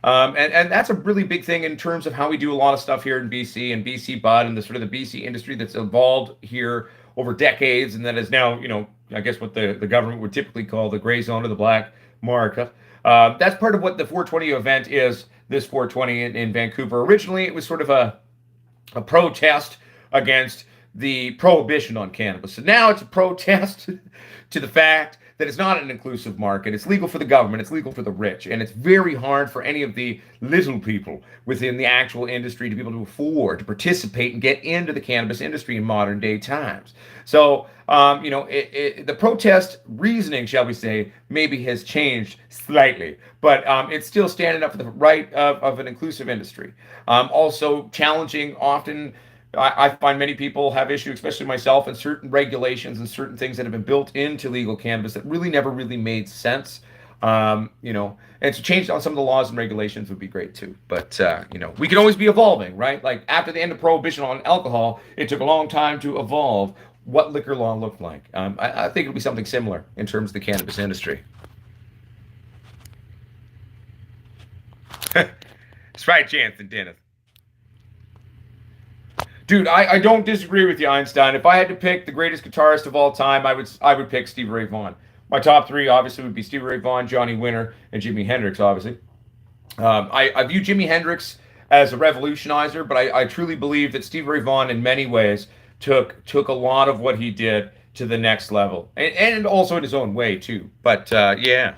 And that's a really big thing in terms of how we do a lot of stuff here in BC and BC bud and the sort of the BC industry that's evolved here over decades and that is now, I guess what the government would typically call the gray zone or the black market. That's part of what the 420 event is, this 420 in Vancouver. Originally, it was sort of a protest against the prohibition on cannabis. So now it's a protest to the fact that it's not an inclusive market. It's legal for the government. It's legal for the rich. And it's very hard for any of the little people within the actual industry to be able to afford to participate and get into the cannabis industry in modern day times. So, the protest reasoning, shall we say, maybe has changed slightly, but it's still standing up for the right of an inclusive industry. Also challenging often, I find many people have issues, especially myself, and certain regulations and certain things that have been built into legal cannabis that really never really made sense. And to change on some of the laws and regulations would be great too. But, we can always be evolving, right? Like after the end of prohibition on alcohol, it took a long time to evolve what liquor law looked like. I think it'll be something similar in terms of the cannabis industry. That's right, Jansen Dennis. Dude, I don't disagree with you, Einstein. If I had to pick the greatest guitarist of all time, I would pick Stevie Ray Vaughan. My top three, obviously, would be Stevie Ray Vaughan, Johnny Winter, and Jimi Hendrix, obviously. I view Jimi Hendrix as a revolutionizer, but I truly believe that Stevie Ray Vaughan, in many ways, took a lot of what he did to the next level, and also in his own way too. But yeah.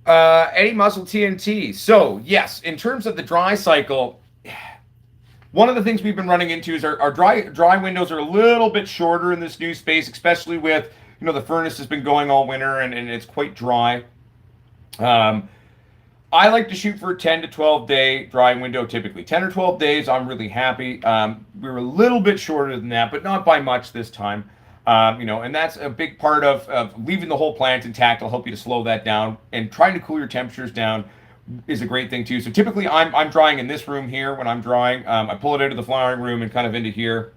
Eddie Muscle TNT. So yes, in terms of the dry cycle, one of the things we've been running into is our dry windows are a little bit shorter in this new space, especially with the furnace has been going all winter and it's quite dry. Um, I like to shoot for a 10 to 12 day dry window typically. 10 or 12 days, I'm really happy. We were a little bit shorter than that, but not by much this time. And that's a big part of leaving the whole plant intact. Will help you to slow that down, and trying to cool your temperatures down is a great thing too. So typically I'm drying in this room here when I'm drying. I pull it out of the flowering room and kind of into here.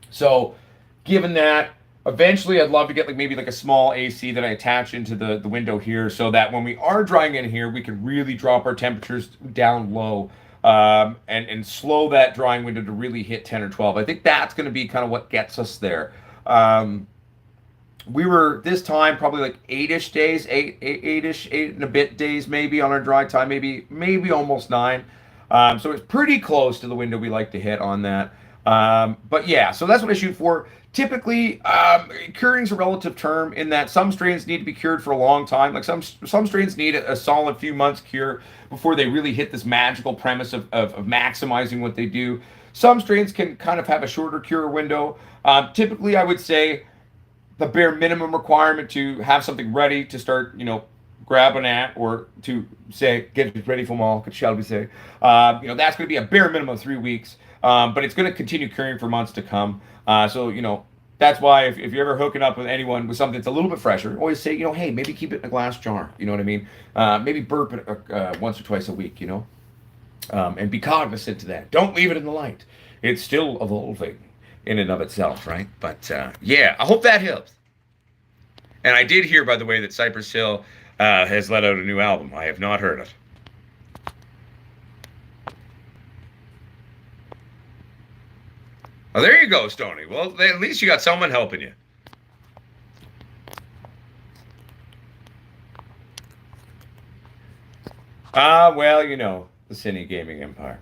So given that, eventually I'd love to get maybe a small AC that I attach into the window here, so that when we are drying in here, we can really drop our temperatures down low, and slow that drying window to really hit 10 or 12. I think that's going to be kind of what gets us there. We were this time probably 8-ish days, eight and a bit days maybe on our dry time, maybe almost 9. So it's pretty close to the window we like to hit on that. But yeah, so that's what I shoot for. Typically, curing's a relative term in that some strains need to be cured for a long time. Like some strains need a solid few months cure before they really hit this magical premise of maximizing what they do. Some strains can kind of have a shorter cure window. Typically, I would say the bare minimum requirement to have something ready to start, grabbing at, or to say get it ready for market, shall we say? That's going to be a bare minimum of 3 weeks, but it's going to continue curing for months to come. So that's why if you're ever hooking up with anyone with something that's a little bit fresher, always say, hey, maybe keep it in a glass jar. You know what I mean? Maybe burp it once or twice a week. And be cognizant of that. Don't leave it in the light. It's still evolving in and of itself, right? But yeah, I hope that helps. And I did hear, by the way, that Cypress Hill has let out a new album. I have not heard it. Oh, there you go, Stony. Well, at least you got someone helping you. Well, the Cine Gaming Empire.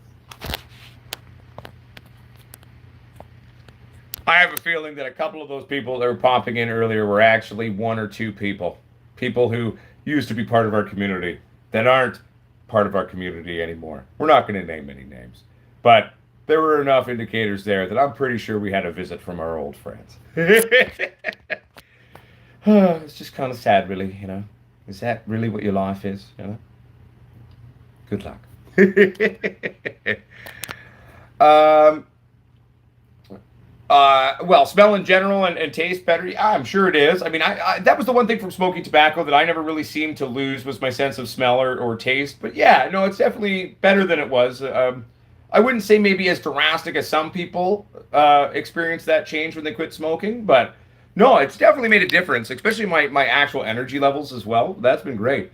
I have a feeling that a couple of those people that were popping in earlier were actually one or two people who used to be part of our community that aren't part of our community anymore. We're not going to name any names, but there were enough indicators there that I'm pretty sure we had a visit from our old friends. It's just kind of sad, really, Is that really what your life is, Good luck. um, well, smell in general and taste better. Yeah, I'm sure it is. I mean, I that was the one thing from smoking tobacco that I never really seemed to lose, was my sense of smell or taste. But yeah, no, it's definitely better than it was. I wouldn't say maybe as drastic as some people experience that change when they quit smoking, but no, it's definitely made a difference, especially my actual energy levels as well. That's been great.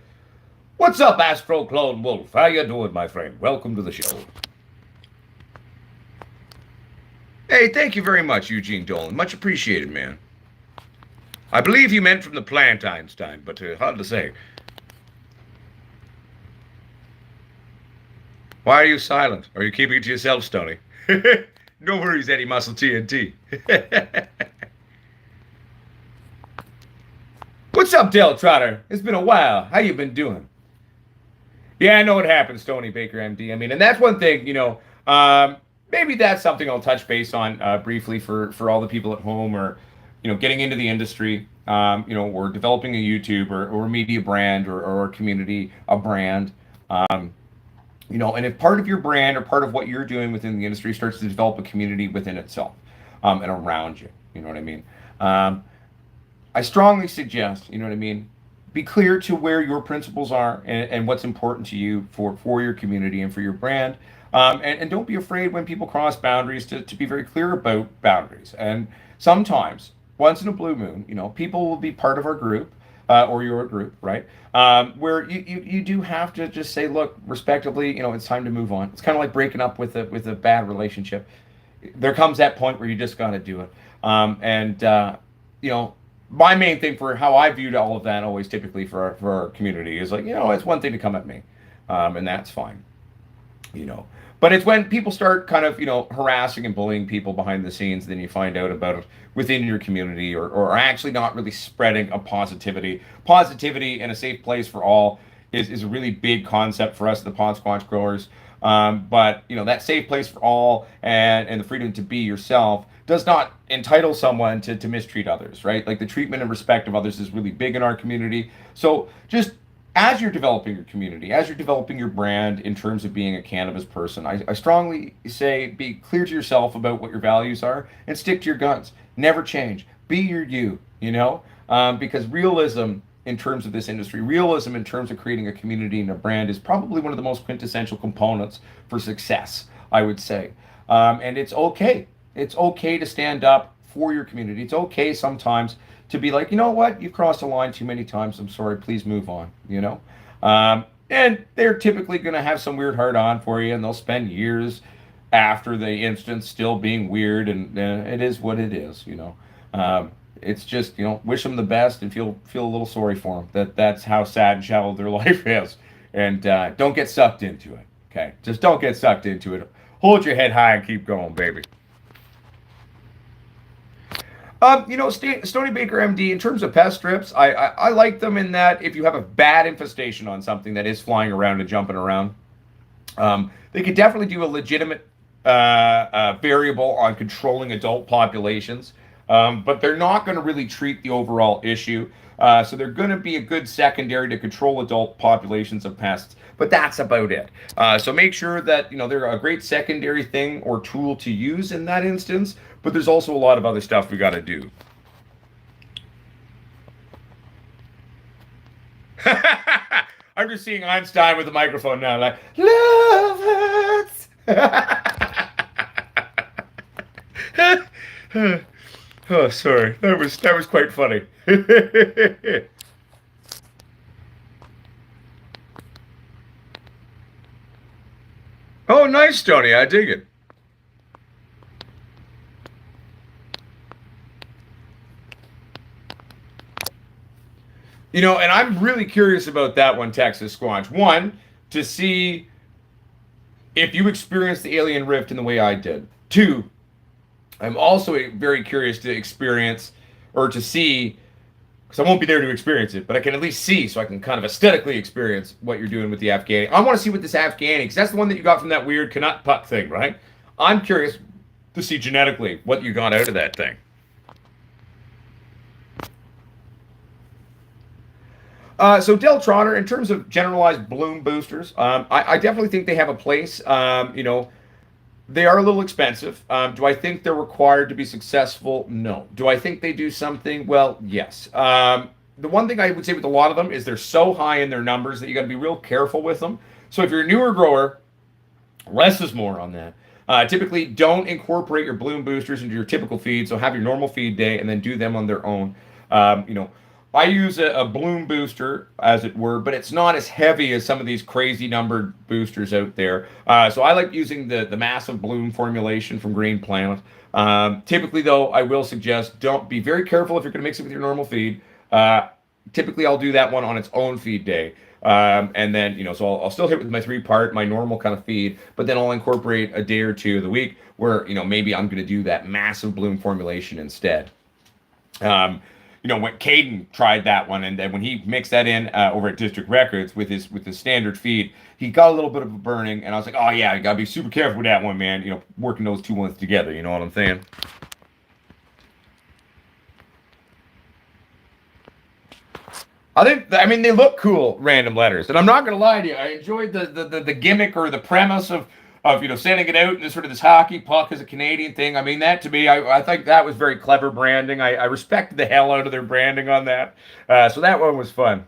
What's up, Astro Clone Wolf? How you doing, my friend? Welcome to the show. Hey, thank you very much, Eugene Dolan. Much appreciated, man. I believe you meant from the plant, Einstein, but hard to say. Why are you silent? Are you keeping it to yourself, Stony? No worries, Eddie Muscle TNT. What's up, Del Trotter? It's been a while. How you been doing? Yeah, I know what happens, Tony Baker, MD. I mean, and that's one thing, maybe that's something I'll touch base on briefly for all the people at home, or, getting into the industry, or developing a YouTube or a media brand, or a community, a brand. And if part of your brand or part of what you're doing within the industry starts to develop a community within itself, and around you, you know what I mean? I strongly suggest, be clear to where your principles are and what's important to you for your community and for your brand. And don't be afraid when people cross boundaries to be very clear about boundaries. And sometimes, once in a blue moon, people will be part of our group, or your group, right? Where you do have to just say, look, respectively, it's time to move on. It's kind of like breaking up with a bad relationship. There comes that point where you just got to do it. My main thing for how I viewed all of that, always typically for our community, is it's one thing to come at me, and that's fine. you know. But it's when people start kind of, harassing and bullying people behind the scenes, then you find out about it within your community, or actually not really spreading a positivity. Positivity and a safe place for all is a really big concept for us, the Potsquatch Growers. But, that safe place for all, and the freedom to be yourself does not entitle someone to mistreat others, right? Like, the treatment and respect of others is really big in our community. So just as you're developing your community, as you're developing your brand in terms of being a cannabis person, I strongly say be clear to yourself about what your values are and stick to your guns. Never change. Be your because realism in terms of this industry, realism in terms of creating a community and a brand is probably one of the most quintessential components for success, I would say. And it's okay. It's okay to stand up for your community. It's okay sometimes to be like, you know what, you've crossed the line too many times. I'm sorry, please move on. And they're typically going to have some weird hard on for you, and they'll spend years after the instance still being weird, and it is what it is. It's just, wish them the best and feel a little sorry for them. That's how sad and shallow their life is. And don't get sucked into it. Okay, just don't get sucked into it. Hold your head high and keep going, baby. Stony Baker MD, in terms of pest strips, I like them in that if you have a bad infestation on something that is flying around and jumping around, they could definitely do a legitimate variable on controlling adult populations, but they're not going to really treat the overall issue. So they're going to be a good secondary to control adult populations of pests, but that's about it. So make sure that they're a great secondary thing or tool to use in that instance. But there's also a lot of other stuff we got to do. I'm just seeing Einstein with the microphone now, like love hurts. Oh, sorry, that was quite funny. Oh, nice, Tony. I dig it. And I'm really curious about that one, Texas Squanch. One, to see if you experienced the alien rift in the way I did. Two, I'm also very curious to experience or to see, because I won't be there to experience it, but I can at least see, so I can kind of aesthetically experience what you're doing with the Afghani. I want to see what this Afghani, because that's the one that you got from that weird Canut Putt thing, right? I'm curious to see genetically what you got out of that thing. So Del Trotter, in terms of generalized bloom boosters, I definitely think they have a place. They are a little expensive. Do I think they're required to be successful? No. Do I think they do something? Well, yes. The one thing I would say with a lot of them is they're so high in their numbers that you got to be real careful with them. So if you're a newer grower, less is more on that. Typically, don't incorporate your bloom boosters into your typical feed. So have your normal feed day and then do them on their own. I use a bloom booster, as it were, but it's not as heavy as some of these crazy numbered boosters out there. So I like using the massive bloom formulation from Green Planet. Typically, though, I will suggest don't be very careful if you're going to mix it with your normal feed. Typically, I'll do that one on its own feed day. And then, so I'll still hit with my 3-part, my normal kind of feed, but then I'll incorporate a day or two of the week where, maybe I'm going to do that massive bloom formulation instead. When Caden tried that one, and then when he mixed that in over at District Records with his standard feed, he got a little bit of a burning, and I was like, oh yeah, you gotta be super careful with that one, man. Working those two ones together, you know what I'm saying? I mean, they look cool, random letters, and I'm not gonna lie to you. I enjoyed the gimmick or the premise of sending it out in this hockey puck as a Canadian thing. I mean, that to me, I think that was very clever branding. I respected the hell out of their branding on that. So that one was fun.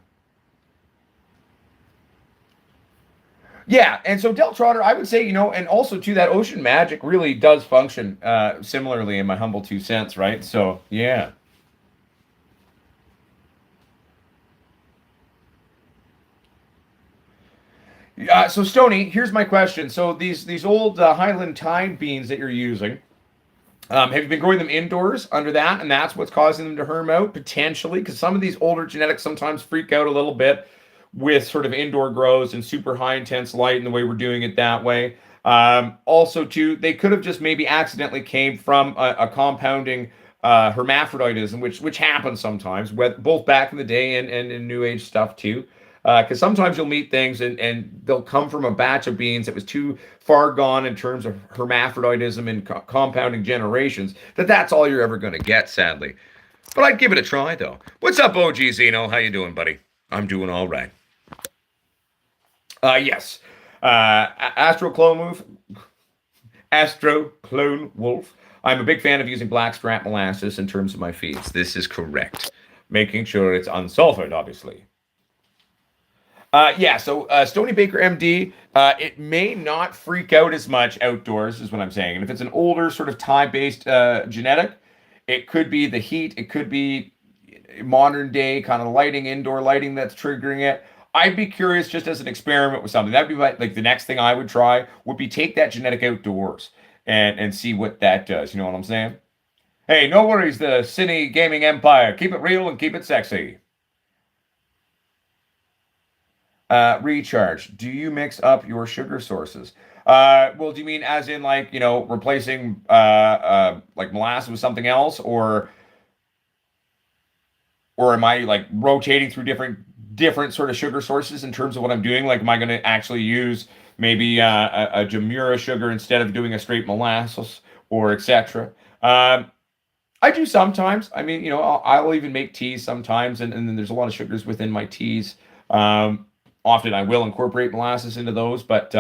Yeah, and so Del Trotter, I would say, and also too, that Ocean Magic really does function similarly in my humble 2 cents, right? So yeah. So Stony, here's my question. So these old Highland Tide beans that you're using, have you been growing them indoors under that, and that's what's causing them to herm out potentially? Because some of these older genetics sometimes freak out a little bit with sort of indoor grows and super high intense light and the way we're doing it that way. Also, too, they could have just maybe accidentally came from a compounding hermaphroditism, which happens sometimes, both back in the day and in New Age stuff too. Because sometimes you'll meet things and they'll come from a batch of beans that was too far gone in terms of hermaphroditism and compounding generations. That's all you're ever going to get, sadly. But I'd give it a try, though. What's up, OG Zeno? How you doing, buddy? I'm doing all right. Yes. Astro Clone Wolf. I'm a big fan of using blackstrap molasses in terms of my feeds. This is correct. Making sure it's unsulfured, obviously. So Stony Baker MD, it may not freak out as much outdoors, is what I'm saying. And if it's an older sort of Thai-based genetic, it could be the heat. It could be modern day kind of lighting, indoor lighting that's triggering it. I'd be curious just as an experiment with something. That'd be like the next thing I would try would be take that genetic outdoors and see what that does. You know what I'm saying? Hey, no worries, the Cine Gaming Empire. Keep it real and keep it sexy. Recharge. Do you mix up your sugar sources? Well, do you mean as in like, replacing like molasses with something else, or am I like rotating through different sort of sugar sources in terms of what I'm doing? Like, am I going to actually use maybe a Jamura sugar instead of doing a straight molasses or etc.? I do sometimes. I mean, I'll even make teas sometimes, and then there's a lot of sugars within my teas. Often I will incorporate molasses into those, but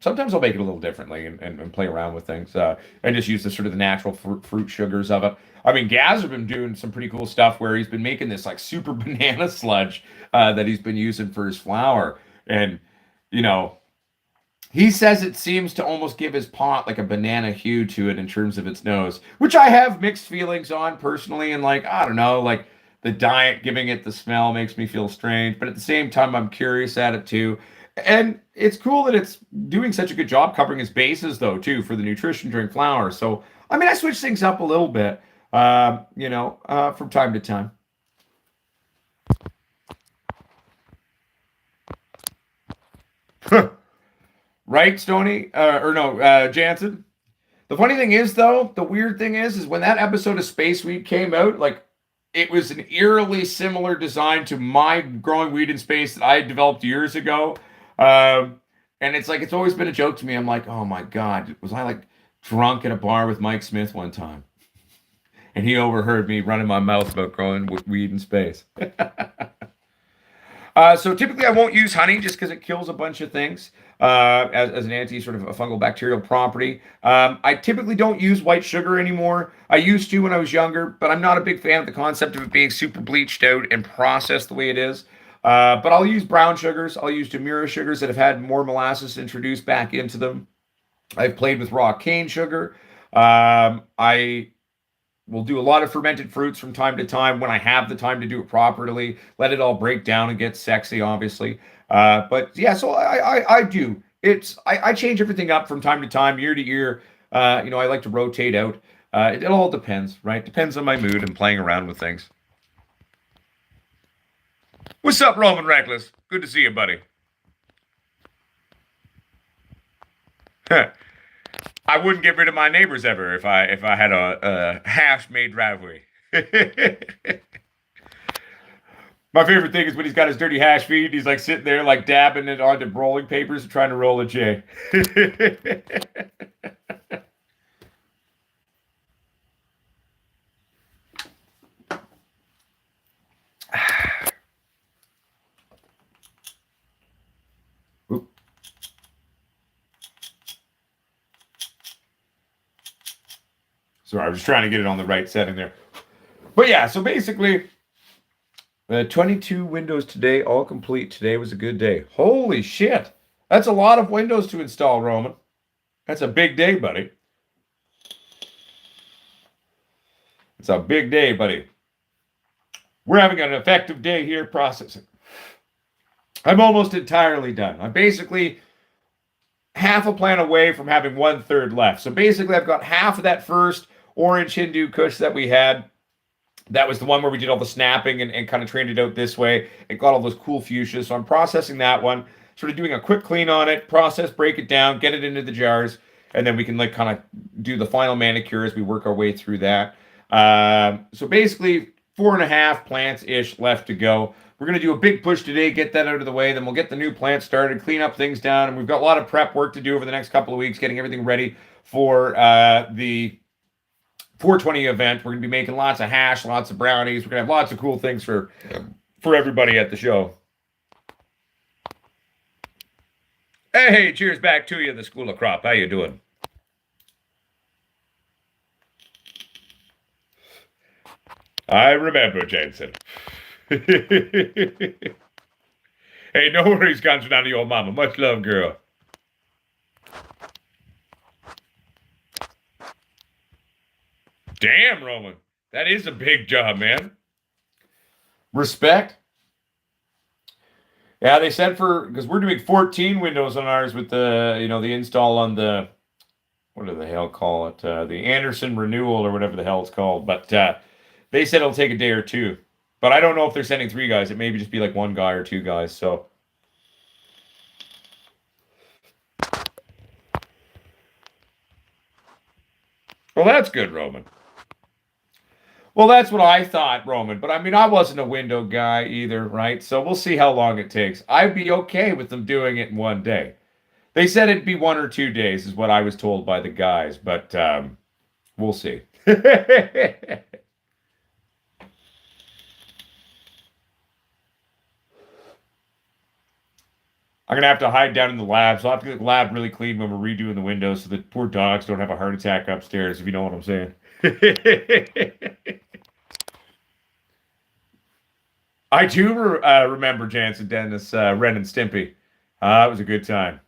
sometimes I'll make it a little differently and play around with things and just use the sort of the natural fruit sugars of it. I mean, Gaz has been doing some pretty cool stuff where he's been making this like super banana sludge that he's been using for his flour. And, he says it seems to almost give his pot like a banana hue to it in terms of its nose, which I have mixed feelings on personally. And like, I don't know, like, the diet giving it the smell makes me feel strange, but at the same time, I'm curious at it too. And it's cool that it's doing such a good job covering its bases, though, too, for the nutrition during flour. So, I mean, I switch things up a little bit, from time to time. Right, Stoney? Jansen? The funny thing is, though, the weird thing is when that episode of Space Weed came out, like, it was an eerily similar design to my growing weed in space that I had developed years ago. And it's like, it's always been a joke to me. I'm like, oh my God, was I like drunk at a bar with Mike Smith one time? And he overheard me running my mouth about growing weed in space. So typically I won't use honey just because it kills a bunch of things as an anti sort of a fungal bacterial property. I typically don't use white sugar anymore. I used to when I was younger, but I'm not a big fan of the concept of it being super bleached out and processed the way it is. But I'll use brown sugars. I'll use Jamura sugars that have had more molasses introduced back into them. I've played with raw cane sugar. I will do a lot of fermented fruits from time to time when I have the time to do it properly. Let it all break down and get sexy, obviously. But yeah, so I do. I change everything up from time to time, year to year. I like to rotate out. It all depends, right? Depends on my mood and playing around with things. What's up, Roman Reckless? Good to see you, buddy. I wouldn't get rid of my neighbors ever if I had a hash-made driveway. My favorite thing is when he's got his dirty hash feed, he's like sitting there like dabbing it onto rolling papers and trying to roll a J. Sorry, I was trying to get it on the right setting there. But yeah, so basically, 22 windows today, all complete. Today was a good day. Holy shit. That's a lot of windows to install, Roman. That's a big day, buddy. It's a big day, buddy. We're having an effective day here processing. I'm almost entirely done. I'm basically half a plant away from having 1/3 left. So basically, I've got half of that first orange Hindu Kush that we had. That was the one where we did all the snapping and kind of trained it out this way. It got all those cool fuchsias. So I'm processing that one, sort of doing a quick clean on it, process, break it down, get it into the jars, and then we can like kind of do the final manicure as we work our way through that. So basically 4.5 plants-ish left to go. We're going to do a big push today, get that out of the way. Then we'll get the new plant started, clean up things down. And we've got a lot of prep work to do over the next couple of weeks, getting everything ready for the 420 event. We're going to be making lots of hash, lots of brownies. We're going to have lots of cool things for everybody at the show. Hey, cheers back to you, the School of Crop. How you doing? I remember, Jensen. Hey, no worries, comes down to your mama. Much love, girl. Damn, Roman. That is a big job, man. Respect. Yeah, they said because we're doing 14 windows on ours with the, the install on the, what do the hell call it? The Anderson renewal or whatever the hell it's called. But they said it'll take a day or two. But I don't know if they're sending 3 guys. It may just be like 1 guy or 2 guys. So. Well, that's good, Roman. Well, that's what I thought, Roman. But I mean, I wasn't a window guy either, right? So we'll see how long it takes. I'd be okay with them doing it in 1 day. They said it'd be 1 or 2 days, is what I was told by the guys. But we'll see. I'm going to have to hide down in the lab. So I'll have to get the lab really clean when we're redoing the windows so that poor dogs don't have a heart attack upstairs, if you know what I'm saying. I do remember Jansen, Dennis, Ren and Stimpy. It was a good time.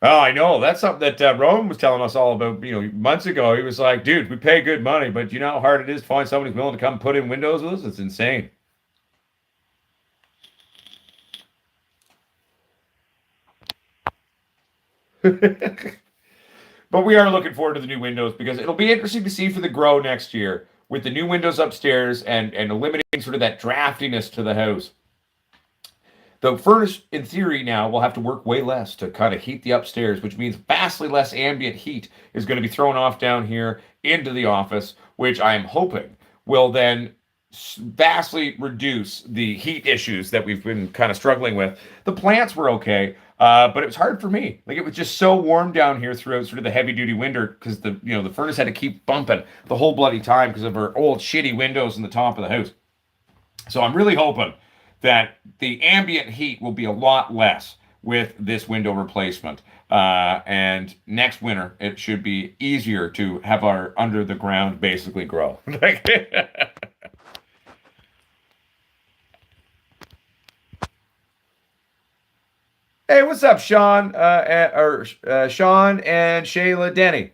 Oh, I know. That's something that Roman was telling us all about, months ago. He was like, dude, we pay good money, but you know how hard it is to find somebody who's willing to come put in windows with us? It's insane. But we are looking forward to the new windows because it'll be interesting to see for the grow next year with the new windows upstairs and eliminating sort of that draftiness to the house. The furnace, in theory, now will have to work way less to kind of heat the upstairs, which means vastly less ambient heat is going to be thrown off down here into the office, which I'm hoping will then vastly reduce the heat issues that we've been kind of struggling with. The plants were okay, but it was hard for me. Like, it was just so warm down here throughout sort of the heavy duty winter because the furnace had to keep bumping the whole bloody time because of our old shitty windows in the top of the house. So I'm really hoping that the ambient heat will be a lot less with this window replacement. And next winter, it should be easier to have our under the ground basically grow. Hey, what's up, Sean? Sean and Shayla Denny.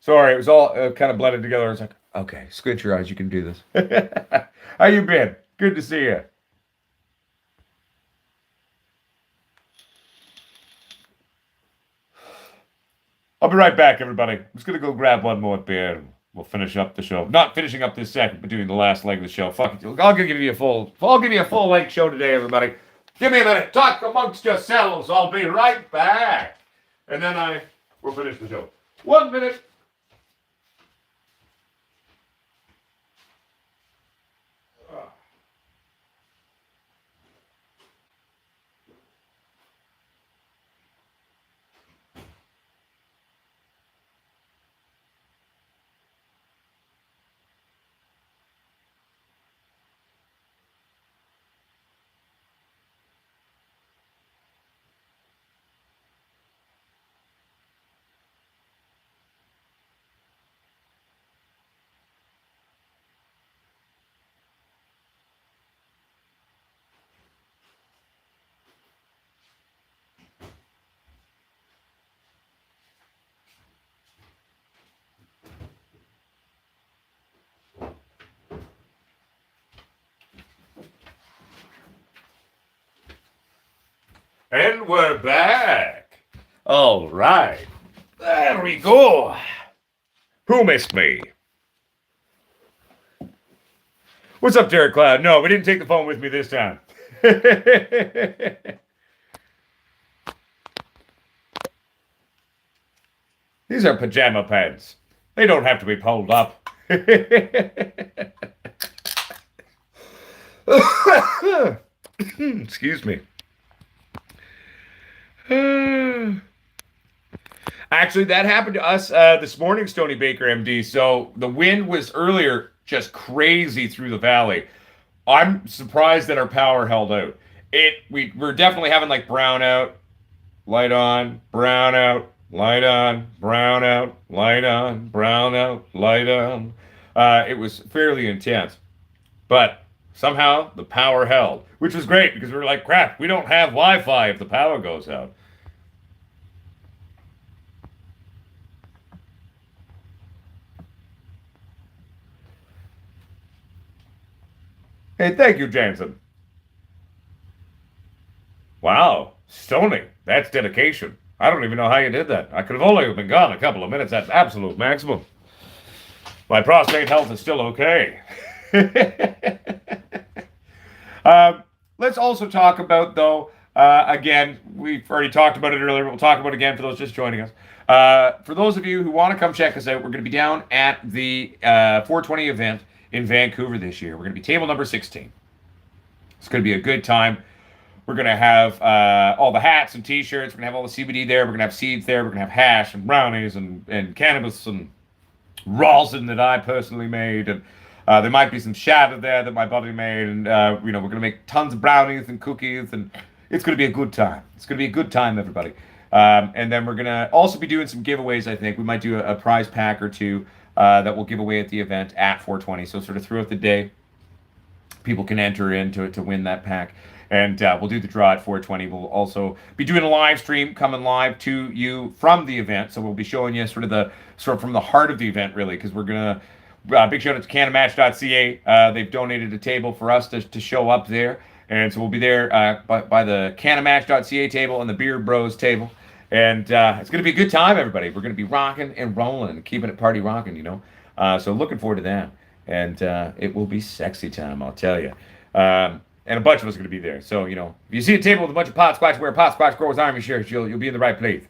Sorry, it was all kind of blended together. I was like, okay, squint your eyes. You can do this. How you been? Good to see you. I'll be right back, everybody. I'm just going to go grab one more beer and we'll finish up the show. Not finishing up this second, but doing the last leg of the show. Fuck it. I'll give you a full length show today, everybody. Give me a minute. Talk amongst yourselves. I'll be right back. And then we'll finish the show. 1 minute. And we're back. All right. There we go. Who missed me? What's up, Derek Cloud? No, we didn't take the phone with me this time. These are pajama pants. They don't have to be pulled up. Excuse me. Actually, that happened to us this morning, Stony Baker MD. So the wind was earlier just crazy through the valley. I'm surprised that our power held out. We're definitely having like brownout, light on, brownout, light on, brownout, light on, brownout, light on. It was fairly intense, but somehow the power held, which was great because we were like, crap, we don't have Wi-Fi if the power goes out. Hey, thank you, Jansen. Wow, Stony, that's dedication. I don't even know how you did that. I could have only been gone a couple of minutes. That's absolute maximum. My prostate health is still okay. Let's also talk about, though, again, we've already talked about it earlier. We'll talk about it again for those just joining us. For those of you who want to come check us out, we're going to be down at the 420 event in Vancouver this year. We're going to be table number 16. It's going to be a good time. We're going to have all the hats and t-shirts. We're going to have all the CBD there. We're going to have seeds there. We're going to have hash and brownies and cannabis and rosin that I personally made. And there might be some shatter there that my buddy made. And, we're going to make tons of brownies and cookies. And it's going to be a good time. It's going to be a good time, everybody. And then we're going to also be doing some giveaways, I think. We might do a prize pack or two that we'll give away at the event at 420. So sort of throughout the day, people can enter in to win that pack. And we'll do the draw at 420. We'll also be doing a live stream coming live to you from the event. So we'll be showing you sort of from the heart of the event, really, because we're going to, big shout out to Cannabis.ca. They've donated a table for us to show up there. And so we'll be there by the Cannabis.ca table and the Beer Bros table. And it's going to be a good time, everybody. We're going to be rocking and rolling, keeping it party rocking, So looking forward to that. And it will be sexy time, I'll tell you. And a bunch of us are going to be there. So, if you see a table with a bunch of Potsquatch, wear Potsquatch Growers Army shirts, you'll be in the right place.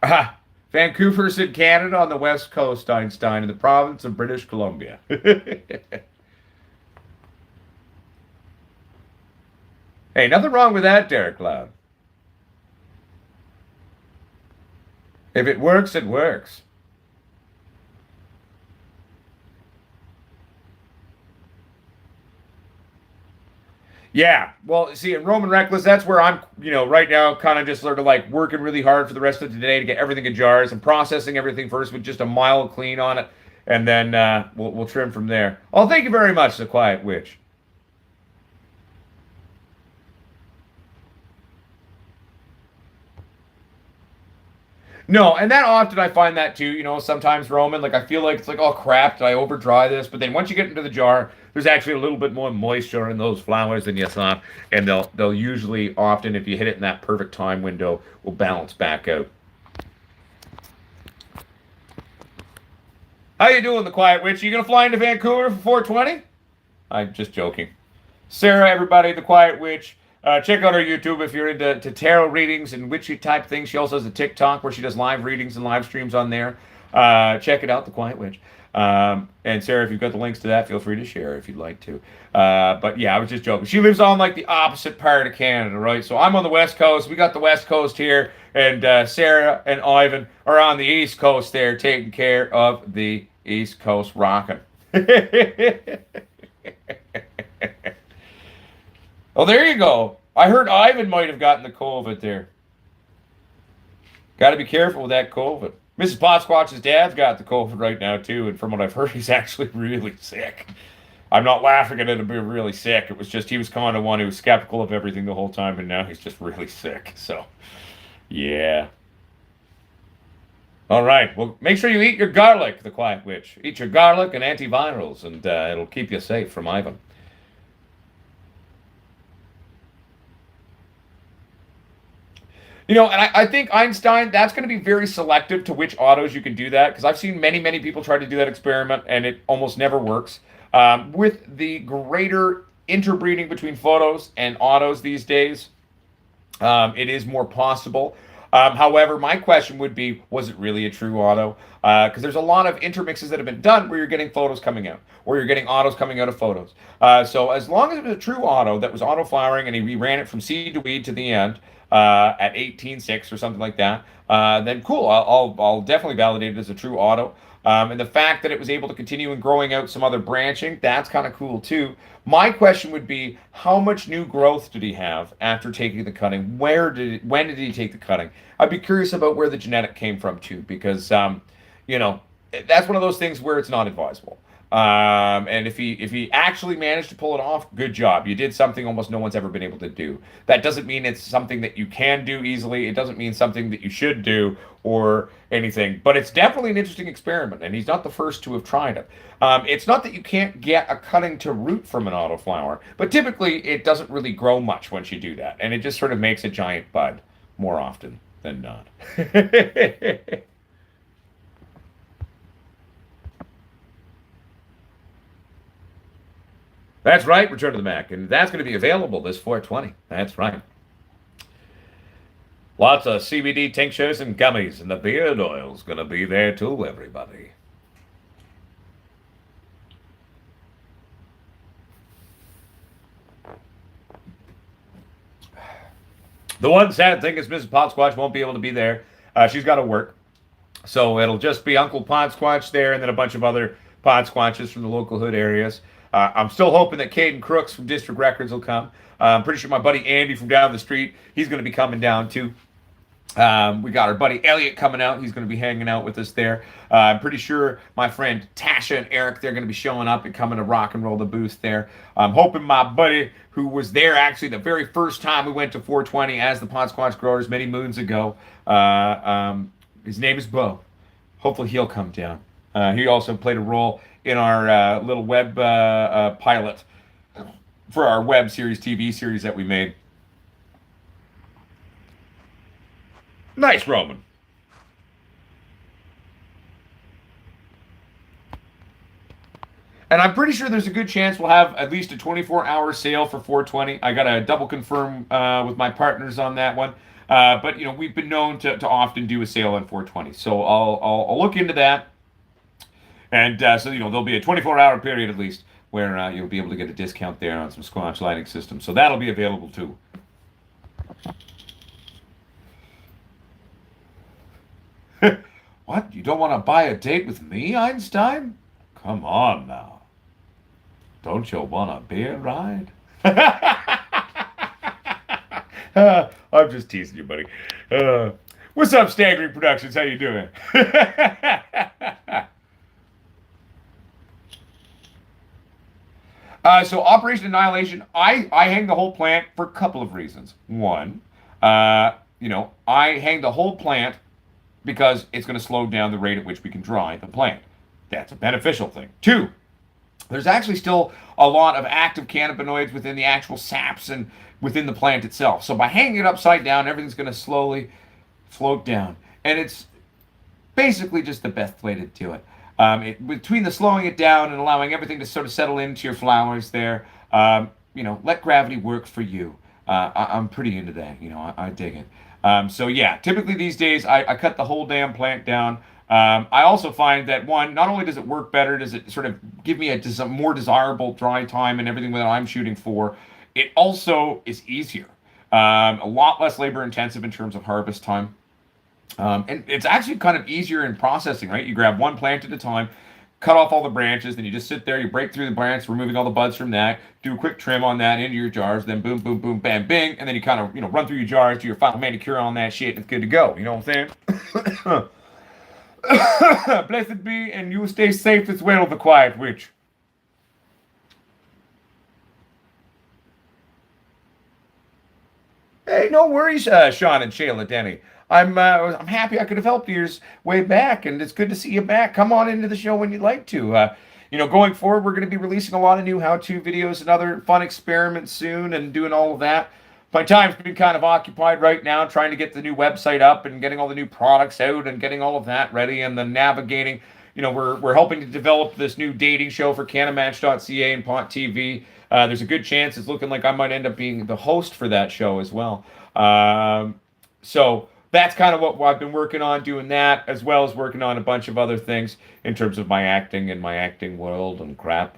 Aha! Vancouver's in Canada on the west coast, Einstein, in the province of British Columbia. Hey, nothing wrong with that, Derek Cloud. If it works, it works. Yeah, well, see, in Roman Reckless, that's where I'm, right now, kind of just sort of like working really hard for the rest of the day to get everything in jars and processing everything first with just a mild clean on it, and then we'll trim from there. Oh, thank you very much, the Quiet Witch. No, and that often I find that too, sometimes Roman, like I feel like it's like, oh crap, did I over dry this? But then once you get into the jar, there's actually a little bit more moisture in those flowers than you thought. And they'll usually often, if you hit it in that perfect time window, will balance back out. How you doing, the Quiet Witch? Are you gonna fly into Vancouver for 420? I'm just joking. Sarah, everybody, the Quiet Witch. Check out her YouTube if you're into tarot readings and witchy type things. She also has a TikTok where she does live readings and live streams on there. Check it out, The Quiet Witch. And Sarah, if you've got the links to that, feel free to share if you'd like to. But yeah, I was just joking. She lives on like the opposite part of Canada, right? So I'm on the West Coast. We got the West Coast here. And Sarah and Ivan are on the East Coast there taking care of the East Coast rocking. Oh, there you go. I heard Ivan might have gotten the COVID there. Got to be careful with that COVID. Mrs. Potsquatch's dad's got the COVID right now, too. And from what I've heard, he's actually really sick. I'm not laughing at it being really sick. It was just he was kind of one who was skeptical of everything the whole time. And now he's just really sick. So, yeah. All right. Well, make sure you eat your garlic, the Quiet Witch. Eat your garlic and antivirals, and it'll keep you safe from Ivan. And I think Einstein, that's going to be very selective to which autos you can do that, because I've seen many, many people try to do that experiment, and it almost never works. With the greater interbreeding between photos and autos these days, it is more possible. However, my question would be, was it really a true auto? Because there's a lot of intermixes that have been done where you're getting photos coming out, or you're getting autos coming out of photos. So as long as it was a true auto that was auto flowering and he ran it from seed to weed to the end at 18.6 or something like that, then cool. I'll definitely validate it as a true auto. And the fact that it was able to continue and growing out some other branching, that's kind of cool too. My question would be, how much new growth did he have after taking the cutting? When did he take the cutting? I'd be curious about where the genetic came from too, because you know, that's one of those things where it's not advisable. And if he actually managed to pull it off, good job. You did something almost no one's ever been able to do. That doesn't mean it's something that you can do easily. It doesn't mean something that you should do or anything. But it's definitely an interesting experiment, and he's not the first to have tried it. It's not that you can't get a cutting to root from an autoflower, but typically it doesn't really grow much once you do that, and it just sort of makes a giant bud more often than not. That's right, Return to the Mac. And that's going to be available this 420. That's right. Lots of CBD tinctures and gummies, and the beard oil's going to be there too, everybody. The one sad thing is Mrs. Potsquatch won't be able to be there. She's got to work. So it'll just be Uncle Potsquatch there, and then a bunch of other Potsquatches from the local hood areas. I'm still hoping that Caden Crooks from District Records will come. I'm pretty sure my buddy Andy from down the street, he's going to be coming down too. We got our buddy Elliot coming out. He's going to be hanging out with us there. I'm pretty sure my friend Tasha and Eric, they're going to be showing up and coming to rock and roll the booth there. I'm hoping my buddy who was there actually the very first time we went to 420 as the Potsquatch Growers many moons ago. His name is Bo. Hopefully he'll come down. He also played a role in our little web pilot for our web series, TV series that we made. Nice, Roman. And I'm pretty sure there's a good chance we'll have at least a 24-hour sale for 420. I got to double confirm with my partners on that one. But, you know, we've been known to often do a sale on 420. So I'll look into that. And so, you know, there'll be a 24-hour period at least where you'll be able to get a discount there on some Squatch lighting systems. So that'll be available too. What? You don't want to buy a date with me, Einstein? Come on now. Don't you want a beer ride? I'm just teasing you, buddy. What's up, Staggered Productions? How you doing? So Operation Annihilation, I hang the whole plant for a couple of reasons. One, you know, I hang the whole plant because it's going to slow down the rate at which we can dry the plant. That's a beneficial thing. Two, there's actually still a lot of active cannabinoids within the actual saps and within the plant itself. So by hanging it upside down, everything's going to slowly float down. And it's basically just the best way to do it. Between the slowing it down and allowing everything to sort of settle into your flowers there, you know, let gravity work for you. I'm pretty into that. You know, I dig it. So yeah, typically these days I cut the whole damn plant down. I also find that one, not only does it work better, does it sort of give me a more desirable dry time and everything that I'm shooting for, it also is easier. A lot less labor intensive in terms of harvest time. And it's actually kind of easier in processing, right? You grab one plant at a time, cut off all the branches, then you just sit there, you break through the branch, removing all the buds from that, do a quick trim on that into your jars, then boom, boom, boom, bam, bing, and then you kind of, you know, run through your jars, do your final manicure on that shit, and it's good to go. You know what I'm saying? Blessed be, and you stay safe as well, the quiet witch. Hey, no worries, Sean and Shayla Denny. I'm happy I could have helped you way back, and it's good to see you back. Come on into the show when you'd like to. You know, going forward, we're going to be releasing a lot of new how-to videos and other fun experiments soon and doing all of that. my time's been kind of occupied right now trying to get the new website up and getting all the new products out and getting all of that ready and then navigating. We're helping to develop this new dating show for Cannabis.ca and Pot TV. There's a good chance it's looking like I might end up being the host for that show as well. So that's kind of what I've been working on, doing that, as well as working on a bunch of other things in terms of my acting and my acting world and crap.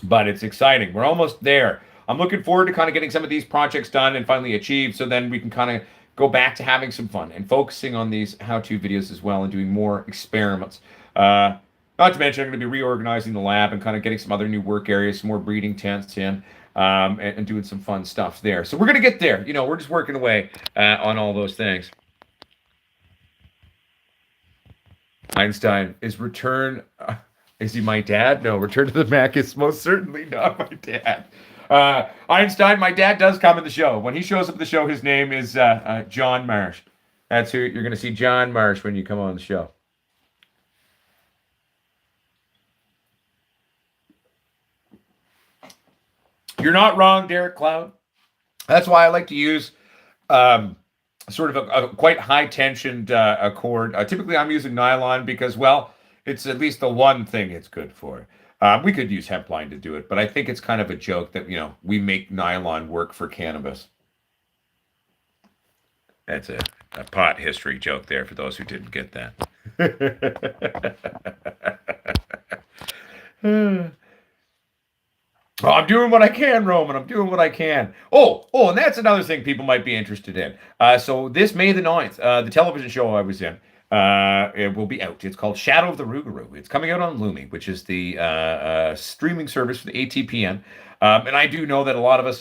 But it's exciting. We're almost there. I'm looking forward to kind of getting some of these projects done and finally achieved, so then we can kind of go back to having some fun and focusing on these how-to videos as well and doing more experiments. Not to mention, I'm going to be reorganizing the lab and kind of getting some other new work areas, some more breeding tents in, and doing some fun stuff there. So we're going to get there. We're just working away on all those things. Einstein is return. Is he my dad? No, Return to the Mac is most certainly not my dad. Einstein, my dad does come in the show. When he shows up in the show, his name is John Marsh. That's who you're going to see, John Marsh, when you come on the show. You're not wrong, Derek Cloud. That's why I like to use sort of a quite high-tensioned cord. Typically, I'm using nylon because, well, it's at least the one thing it's good for. We could use hemp line to do it, but I think it's kind of a joke that, we make nylon work for cannabis. That's a pot history joke there for those who didn't get that. Well, I'm doing what I can, Roman. I'm doing what I can. Oh, and that's another thing people might be interested in. So this May the 9th, the television show I was in, it will be out. It's called Shadow of the Rougarou. It's coming out on Lumi, which is the streaming service for the ATPN. And I do know that a lot of us,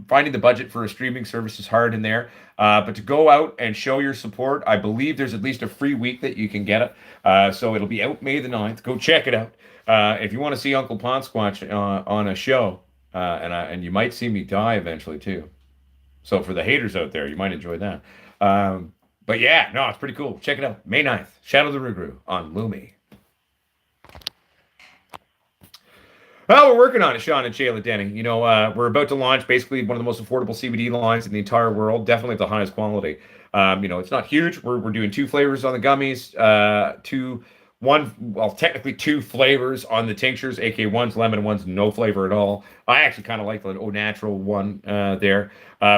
finding the budget for a streaming service is hard in there. But to go out and show your support, I believe there's at least a free week that you can get it. So it'll be out May the 9th. Go check it out. If you want to see Uncle Potsquatch on a show, and you might see me die eventually too. So for the haters out there, you might enjoy that. But yeah, no, it's pretty cool. Check it out. May 9th, Shadow of the Rougarou on Lumi. Well, we're working on it, Sean and Shayla Denny. We're about to launch basically one of the most affordable CBD lines in the entire world, definitely of the highest quality. It's not huge. We're doing 2 flavors on the gummies, technically 2 flavors on the tinctures, aka one's lemon and one's no flavor at all. I actually kind of like the au natural one there.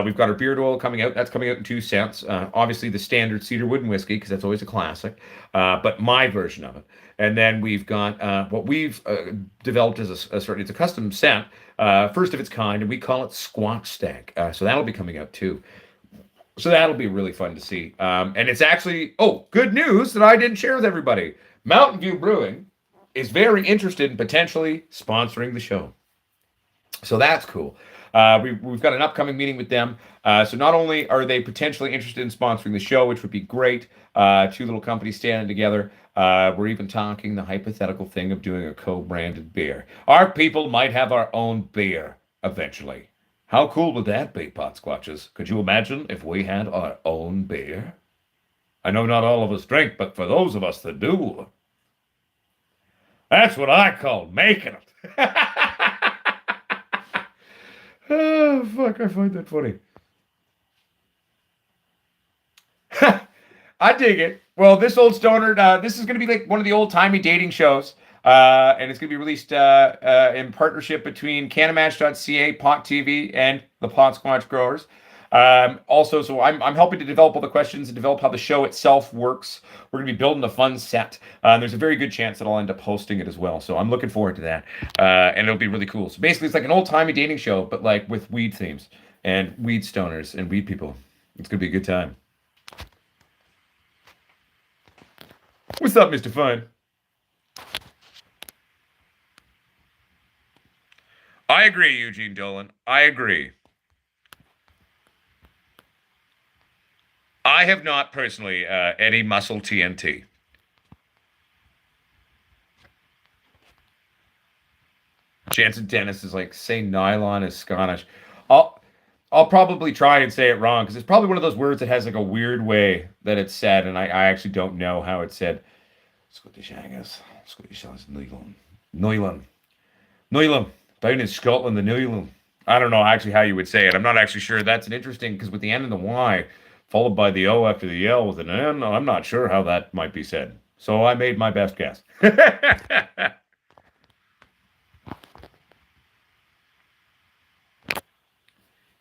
We've got our beard oil coming out. That's coming out in 2 cents. Obviously the standard cedarwood and whiskey, because that's always a classic, but my version of it. And then we've got what we've developed as it's a custom scent, first of its kind, and we call it Squat Stag. So that'll be coming out too. So that'll be really fun to see. And it's actually, good news that I didn't share with everybody. Mountain View Brewing is very interested in potentially sponsoring the show. So that's cool. We've got an upcoming meeting with them. So not only are they potentially interested in sponsoring the show, which would be great, 2 little companies standing together, we're even talking the hypothetical thing of doing a co-branded beer. Our people might have our own beer eventually. How cool would that be, Potsquatches? Could you imagine if we had our own beer? I know not all of us drink, but for those of us that do, that's what I call making it. Oh, fuck, I find that funny. I dig it. Well, this old stoner, this is going to be like one of the old-timey dating shows, and it's going to be released in partnership between Cannabis.ca, Pot TV, and the Potsquatch Growers. Also, so I'm helping to develop all the questions and develop how the show itself works. We're going to be building a fun set. There's a very good chance that I'll end up hosting it as well. So I'm looking forward to that. And it'll be really cool. So basically, it's like an old-timey dating show, but like with weed themes and weed stoners and weed people. It's going to be a good time. What's up, Mr. Fun? I agree, Eugene Dolan. I agree. I have not personally any muscle TNT. Jansen Dennis is like, say nylon is Scottish. I'll probably try and say it wrong because it's probably one of those words that has like a weird way that it's said, and I actually don't know how it's said. Scottish Angus, Scottish Angus, Nylon. Down in Scotland, the Nylon. I don't know actually how you would say it. I'm not actually sure. That's an interesting because with the N and the Y followed by the O after the L with an N, I'm not sure how that might be said. So I made my best guess.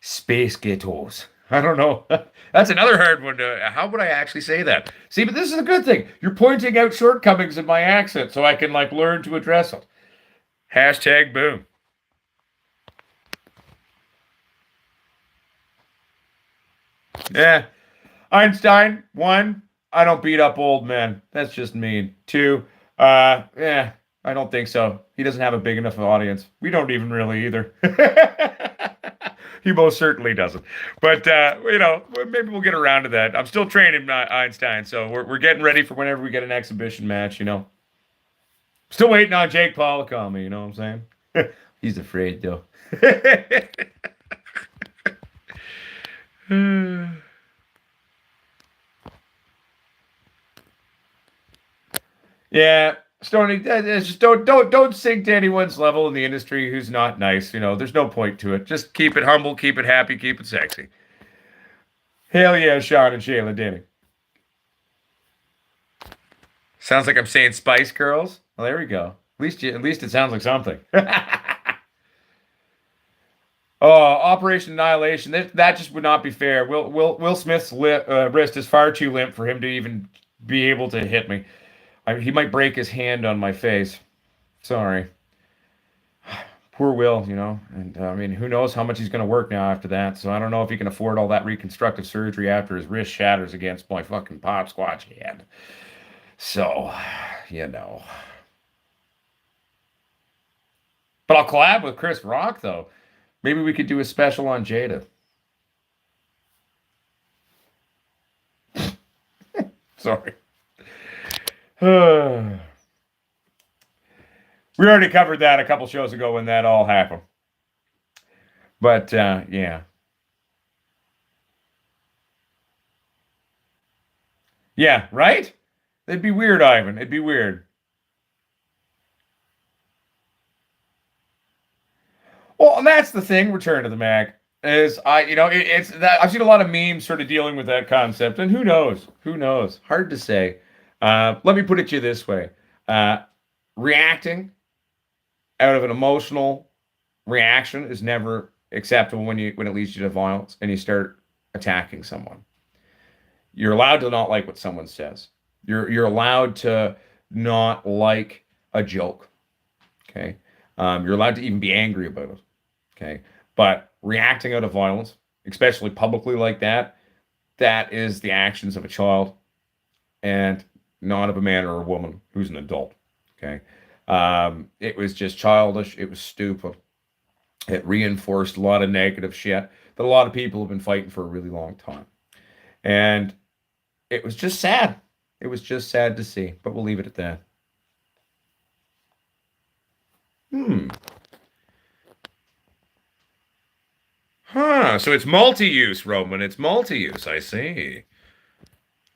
Space ghettos. I don't know. That's another hard one. How would I actually say that? See, but this is a good thing. You're pointing out shortcomings in my accent so I can like learn to address it. Hashtag boom. Yeah. Einstein, one, I don't beat up old men. That's just mean. Two, yeah, I don't think so. He doesn't have a big enough audience. We don't even really either. He most certainly doesn't. But maybe we'll get around to that. I'm still training Einstein, so we're getting ready for whenever we get an exhibition match. Still waiting on Jake Paul to call me. You know what I'm saying? He's afraid though. Yeah, Stony, just don't sink to anyone's level in the industry who's not nice. There's no point to it. Just keep it humble, keep it happy, keep it sexy. Hell yeah, Sean and Shayla Denny. Sounds like I'm saying Spice Girls. Well, there we go. At least it sounds like something. Oh, Operation Annihilation. That just would not be fair. Will Smith's wrist is far too limp for him to even be able to hit me. He might break his hand on my face. Sorry. Poor Will. And I mean, who knows how much he's going to work now after that. So I don't know if he can afford all that reconstructive surgery after his wrist shatters against my fucking Potsquatch hand. So, you know. But I'll collab with Chris Rock, though. Maybe we could do a special on Jada. Sorry. We already covered that a couple shows ago when that all happened. But, yeah. Yeah, right? It'd be weird, Ivan. It'd be weird. Well, and that's the thing. Return to the Mac is it's that I've seen a lot of memes sort of dealing with that concept, and who knows? Who knows? Hard to say. Let me put it to you this way: reacting out of an emotional reaction is never acceptable when it leads you to violence and you start attacking someone. You're allowed to not like what someone says. You're allowed to not like a joke. Okay. You're allowed to even be angry about it. Okay. But reacting out of violence, especially publicly like that is the actions of a child and not of a man or a woman who's an adult. Okay. It was just childish. It was stupid. It reinforced a lot of negative shit that a lot of people have been fighting for a really long time. And it was just sad. It was just sad to see, but we'll leave it at that. Huh. So it's multi-use, Roman. It's multi-use. I see.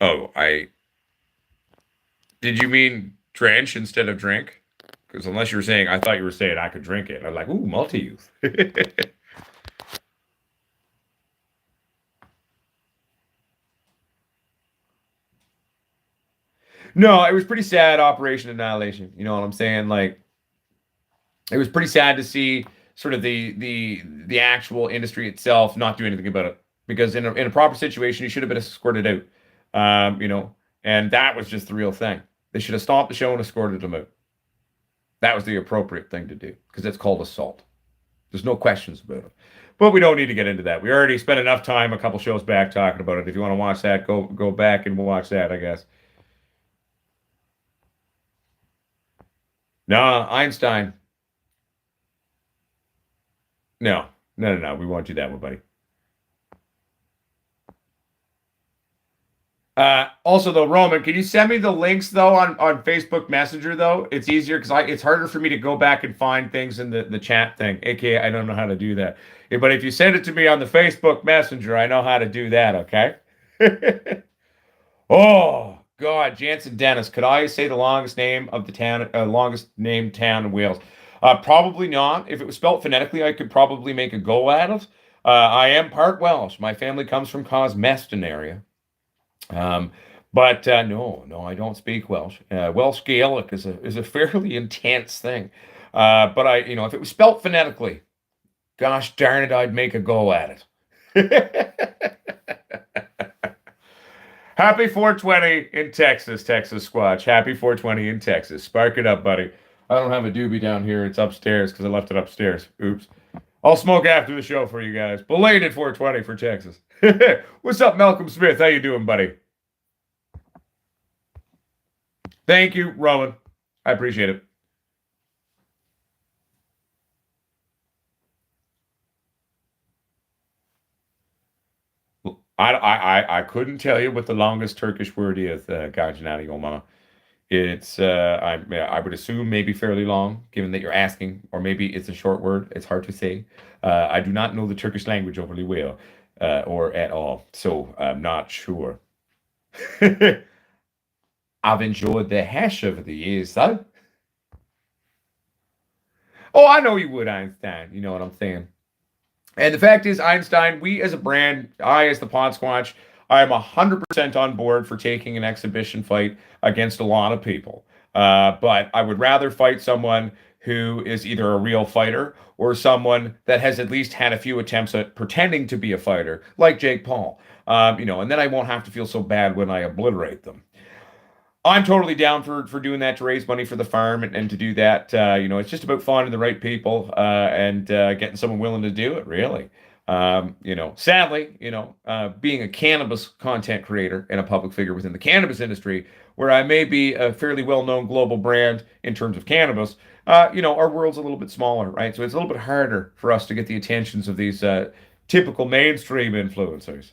Oh, did you mean drench instead of drink? Because unless you were saying, I thought you were saying I could drink it. I'm like, ooh, multi-use. No, it was pretty sad, Operation Annihilation. You know what I'm saying? Like, it was pretty sad to see sort of the actual industry itself not do anything about it. Because in a proper situation, you should have been escorted out. And that was just the real thing. They should have stopped the show and escorted them out. That was the appropriate thing to do because it's called assault. There's no questions about it. But we don't need to get into that. We already spent enough time a couple shows back talking about it. If you want to watch that, go back and watch that, I guess. No, Einstein. No, no, no, no. We won't do that one, buddy. Also, though, Roman, can you send me the links though on Facebook Messenger though? It's easier because it's harder for me to go back and find things in the chat thing. AKA, I don't know how to do that. Yeah, but if you send it to me on the Facebook Messenger, I know how to do that. Okay. Oh God, Jansen Dennis. Could I say the longest name of the town, longest named town in Wales? Probably not. If it was spelt phonetically, I could probably make a go at it. I am part Welsh. My family comes from Cosmeston area. Um, but no, no, I don't speak Welsh. Welsh Gaelic is a fairly intense thing. But if it was spelt phonetically, gosh darn it, I'd make a go at it. Happy 420 in Texas, Texas Squatch. Happy 420 in Texas. Spark it up, buddy. I don't have a doobie down here. It's upstairs because I left it upstairs. Oops. I'll smoke after the show for you guys. Belated 420 for Texas. What's up, Malcolm Smith? How you doing, buddy? Thank you, Rowan. I appreciate it. I couldn't tell you what the longest Turkish word is, Gajanati Omama. It's I would assume maybe fairly long, given that you're asking, or maybe it's a short word. It's hard to say. I do not know the Turkish language overly well, or at all, so I'm not sure. I've enjoyed the hash over the years, though. Oh, I know you would, Einstein. You know what I'm saying. And the fact is, Einstein, we as a brand, I as the Potsquatch, I am 100% on board for taking an exhibition fight against a lot of people. But I would rather fight someone who is either a real fighter or someone that has at least had a few attempts at pretending to be a fighter, like Jake Paul. And then I won't have to feel so bad when I obliterate them. I'm totally down for doing that to raise money for the farm and to do that. It's just about finding the right people and getting someone willing to do it, really. Sadly, being a cannabis content creator and a public figure within the cannabis industry, where I may be a fairly well-known global brand in terms of cannabis, our world's a little bit smaller, right? So it's a little bit harder for us to get the attentions of these typical mainstream influencers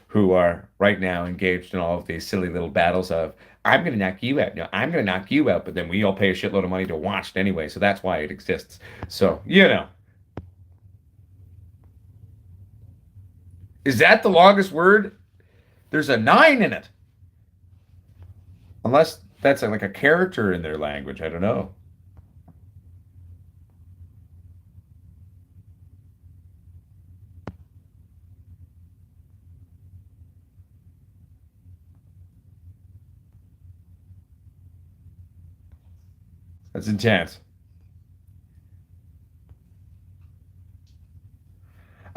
who are right now engaged in all of these silly little battles of, I'm going to knock you out. No, I'm going to knock you out. But then we all pay a shitload of money to watch it anyway. So that's why it exists. So, Is that the longest word? There's a 9 in it. Unless that's like a character in their language. I don't know. That's intense.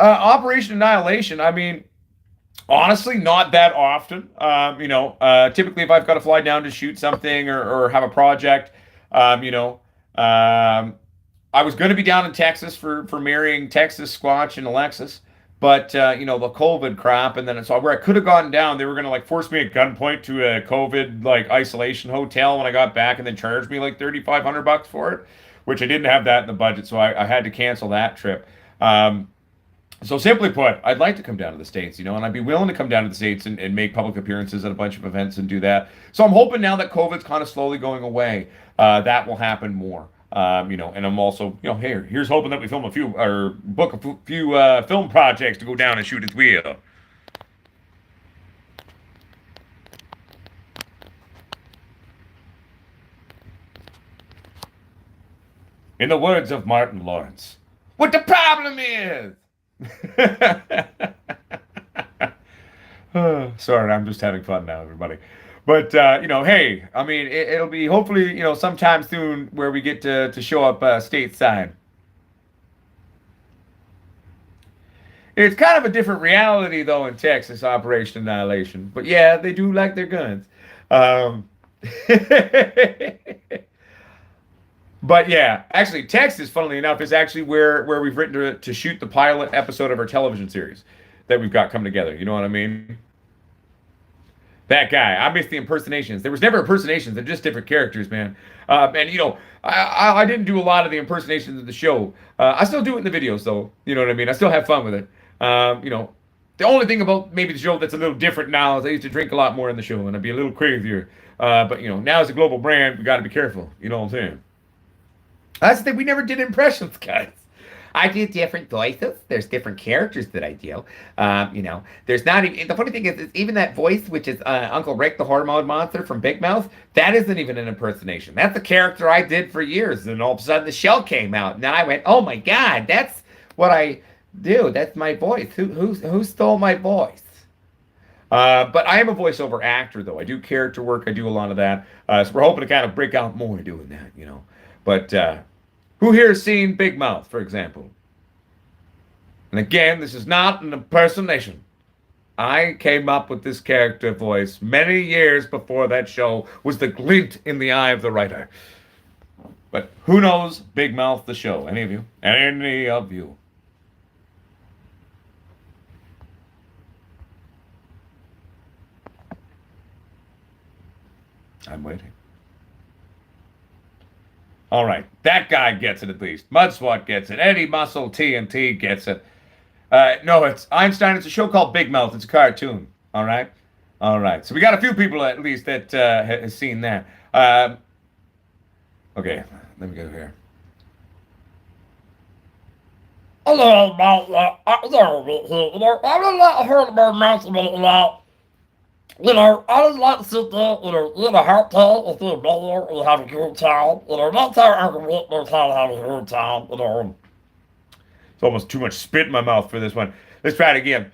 Operation Annihilation. I mean, honestly, not that often. Typically, if I've got to fly down to shoot something or have a project, um, I was going to be down in Texas for marrying Texas Squatch and Alexis, but the COVID crap, and then it's all where I could have gotten down. They were going to like force me at gunpoint to a COVID like isolation hotel when I got back, and then charge me like $3,500 for it, which I didn't have that in the budget, so I had to cancel that trip. So simply put, I'd like to come down to the States, and I'd be willing to come down to the States and make public appearances at a bunch of events and do that. So I'm hoping now that COVID's kind of slowly going away, that will happen more. And I'm also, here's hoping that we film a few or book a few film projects to go down and shoot as well. In the words of Martin Lawrence, what the problem is. Sorry, I'm just having fun now, everybody. But hey, I mean, it'll be hopefully sometime soon where we get to show up stateside. It's kind of a different reality though in Texas, Operation Annihilation. But yeah, they do like their guns. Um, But yeah, actually, Texas, funnily enough, is actually where we've written to shoot the pilot episode of our television series that we've got come together. You know what I mean? That guy. I miss the impersonations. There was never impersonations. They're just different characters, man. And I didn't do a lot of the impersonations of the show. I still do it in the videos, though. You know what I mean? I still have fun with it. The only thing about maybe the show that's a little different now is I used to drink a lot more in the show and I'd be a little crazier. But now as a global brand, we got to be careful. You know what I'm saying? That's the thing. We never did impressions, guys. I do different voices. There's different characters that I do. There's not even, the funny thing is even that voice, which is Uncle Rick, the hormone monster from Big Mouth, that isn't even an impersonation. That's a character I did for years. And all of a sudden the show came out. And then I went, oh my God, that's what I do. That's my voice. Who stole my voice? But I am a voiceover actor, though. I do character work. I do a lot of that. So we're hoping to kind of break out more doing that. But who here has seen Big Mouth, for example? And again, this is not an impersonation. I came up with this character voice many years before that show was the glint in the eye of the writer. But who knows Big Mouth, the show? Any of you? Any of you? I'm waiting. All right, that guy gets it at least. Mudswat gets it. Eddie Muscle TNT gets it. No, it's Einstein. It's a show called Big Mouth. It's a cartoon. All right, all right. So we got a few people at least that has seen that. Okay, let me go here. Hello, mate. I really heard about mention it a lot. I just like to sit there, eat a hot dog and see a beer and have a good time. That's how I can get those how to have a good time. It's almost too much spit in my mouth for this one. Let's try it again.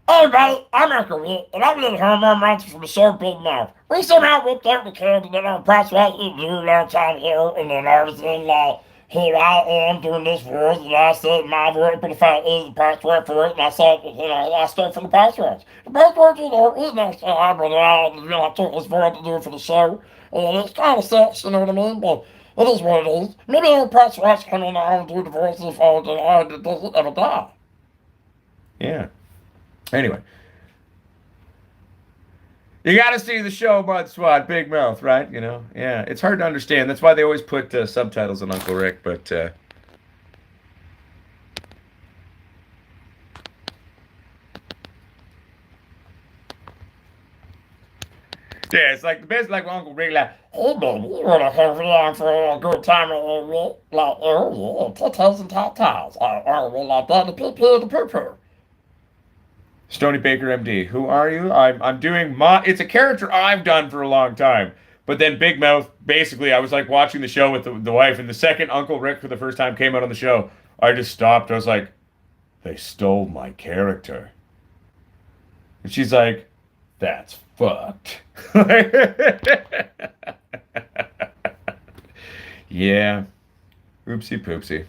Hey, buddy, I'm Uncle Rick, and I'm going to hear my monster from the show Big Mouth. We somehow ripped out the candy that I'm Potsquatch eating a long time here, and then all of a sudden, here I am doing this voice, and I said my voice, but if I is the Potsquatch for it, and I said, I stole from the Potsquatch. The Potsquatch is not so hard, but I took this voice to do it for the show, and it's kind of sucks, you know what I mean? But it is what it is. Maybe the Potsquatch come in and do the voices if it doesn't ever die. Yeah. Anyway. You got to see the show, Mudswat, Big Mouth, right? Yeah. It's hard to understand. That's why they always put subtitles on Uncle Rick, but... Yeah, it's like the best, like Uncle Rick, like, hey, baby, you want to have me on for a good time, like, tatas and tatas. I like that, the pee-pee, the poo-poo. Stony Baker MD, who are you? I'm doing it's a character I've done for a long time. But then Big Mouth, basically, I was like watching the show with the wife, and the second Uncle Rick for the first time came out on the show, I just stopped. I was like, they stole my character. And she's like, that's fucked. Yeah. Oopsie poopsie.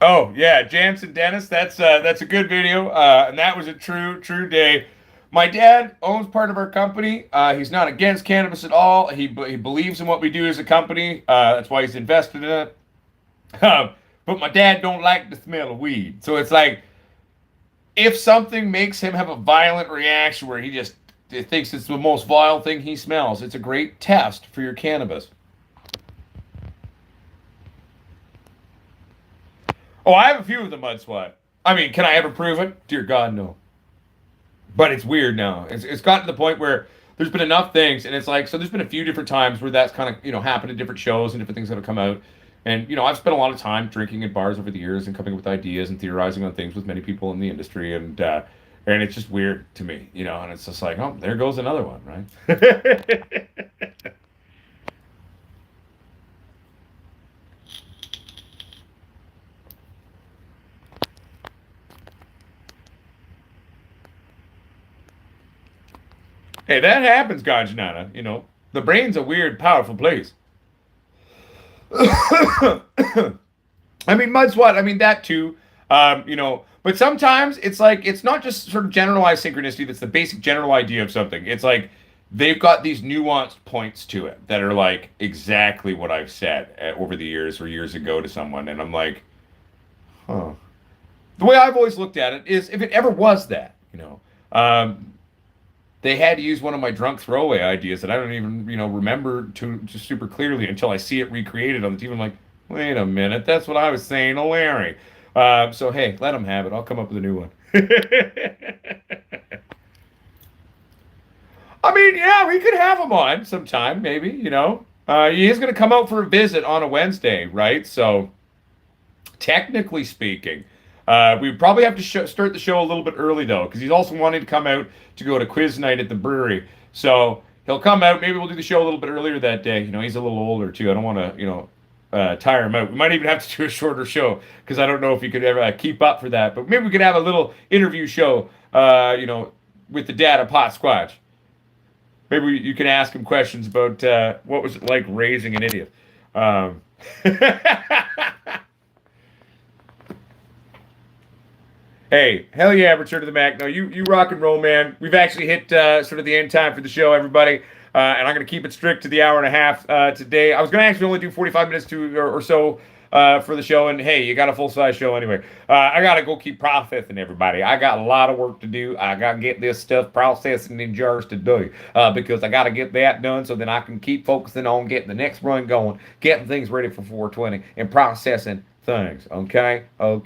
Oh yeah, Jansen Dennis. That's a good video, and that was a true day. My dad owns part of our company. He's not against cannabis at all. He believes in what we do as a company. That's why he's invested in it. But my dad don't like the smell of weed. So it's like, if something makes him have a violent reaction where he just thinks it's the most vile thing he smells, it's a great test for your cannabis. Oh, I have a few of the Mudswat. I mean, can I ever prove it? Dear God, no. But it's weird now. It's gotten to the point where there's been enough things, and it's like, so there's been a few different times where that's kind of, happened at different shows and different things that have come out. And, I've spent a lot of time drinking at bars over the years and coming up with ideas and theorizing on things with many people in the industry. And it's just weird to me, and it's just like, oh, there goes another one, right? Hey, that happens, Gajanana. The brain's a weird, powerful place. I mean, Mudswat, that too. But sometimes it's like, it's not just sort of generalized synchronicity that's the basic general idea of something. It's like they've got these nuanced points to it that are like exactly what I've said over the years or years ago to someone. And I'm like, huh. The way I've always looked at it is if it ever was that, they had to use one of my drunk throwaway ideas that I don't even, remember to super clearly until I see it recreated on the TV. I'm like, Wait a minute. That's what I was saying to Larry. So, hey, let him have it. I'll come up with a new one. I mean, yeah, we could have him on sometime, maybe, you know. He is going to come out for a visit on a Wednesday, right? So, technically speaking, we probably have to start the show a little bit early, though, because he's also wanting to come out to go to quiz night at the brewery. So, he'll come out. Maybe we'll do the show a little bit earlier that day. You know, he's a little older, too. I don't want to, tire him out. We might even have to do a shorter show because I don't know if you could ever keep up for that. But maybe we could have a little interview show, with the dad of Potsquatch. Maybe you can ask him questions about what was it like raising an idiot. Hey, hell yeah, return to the Mac. No, you rock and roll, man. We've actually hit sort of the end time for the show, everybody. And I'm going to keep it strict to the hour and a half today. I was going to actually only do 45 minutes or so for the show. And hey, you got a full-size show anyway. I got to go keep processing, everybody. I got a lot of work to do. I got to get this stuff processing in jars today because I got to get that done so then I can keep focusing on getting the next run going, getting things ready for 420, and processing things. Okay. I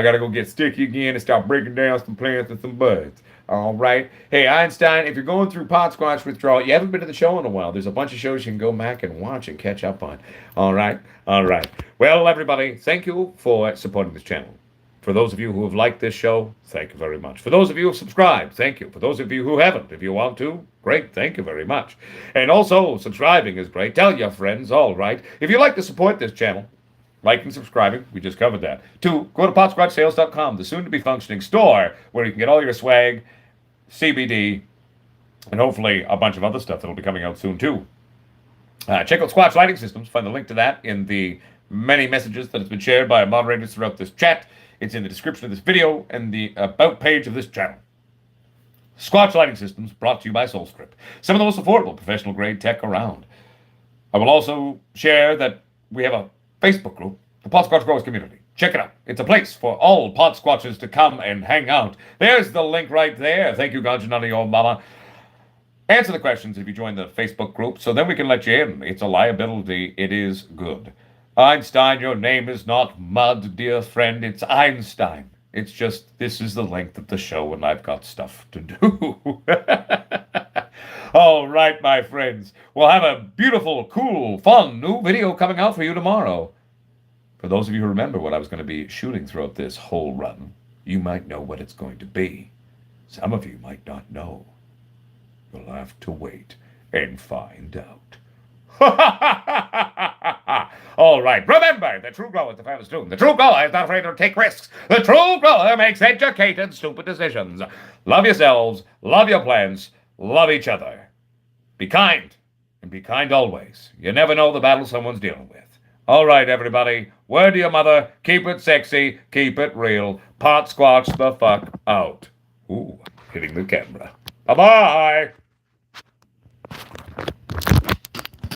got to go get sticky again and start breaking down some plants and some buds. All right. Hey, Einstein, if you're going through Potsquatch withdrawal, you haven't been to the show in a while. There's a bunch of shows you can go back and watch and catch up on. All right. Well, everybody, thank you for supporting this channel. For those of you who have liked this show, thank you very much. For those of you who have subscribed, thank you. For those of you who haven't, if you want to, great, thank you very much. And also, subscribing is great. Tell your friends, all right. If you'd like to support this channel, liking, subscribing, we just covered that. 2, go to potsquatchsales.com, the soon-to-be functioning store where you can get all your swag, CBD, and hopefully a bunch of other stuff that'll be coming out soon, too. Check out Squatch Lighting Systems. Find the link to that in the many messages that has been shared by moderators throughout this chat. It's in the description of this video and the about page of this channel. Squatch Lighting Systems, brought to you by SoulScript. Some of the most affordable professional-grade tech around. I will also share that we have a Facebook group, the Potsquatch Growers community. Check it out. It's a place for all Potsquatches to come and hang out. There's the link right there. Thank you, God, none of your mama. Answer the questions if you join the Facebook group, so then we can let you in. It's a liability. It is good. Einstein, your name is not Mud, dear friend. It's Einstein. It's just, this is the length of the show, and I've got stuff to do. All right, my friends. We'll have a beautiful, cool, fun new video coming out for you tomorrow. For those of you who remember what I was going to be shooting throughout this whole run, you might know what it's going to be. Some of you might not know. You'll have to wait and find out. All right, remember, the true grower is the farmer's doom. The true grower is not afraid to take risks. The true grower makes educated, stupid decisions. Love yourselves, love your plants, love each other. Be kind, and be kind always. You never know the battle someone's dealing with. All right, everybody, word to your mother, keep it sexy, keep it real. Potsquatch the fuck out. Ooh, hitting the camera. Bye-bye.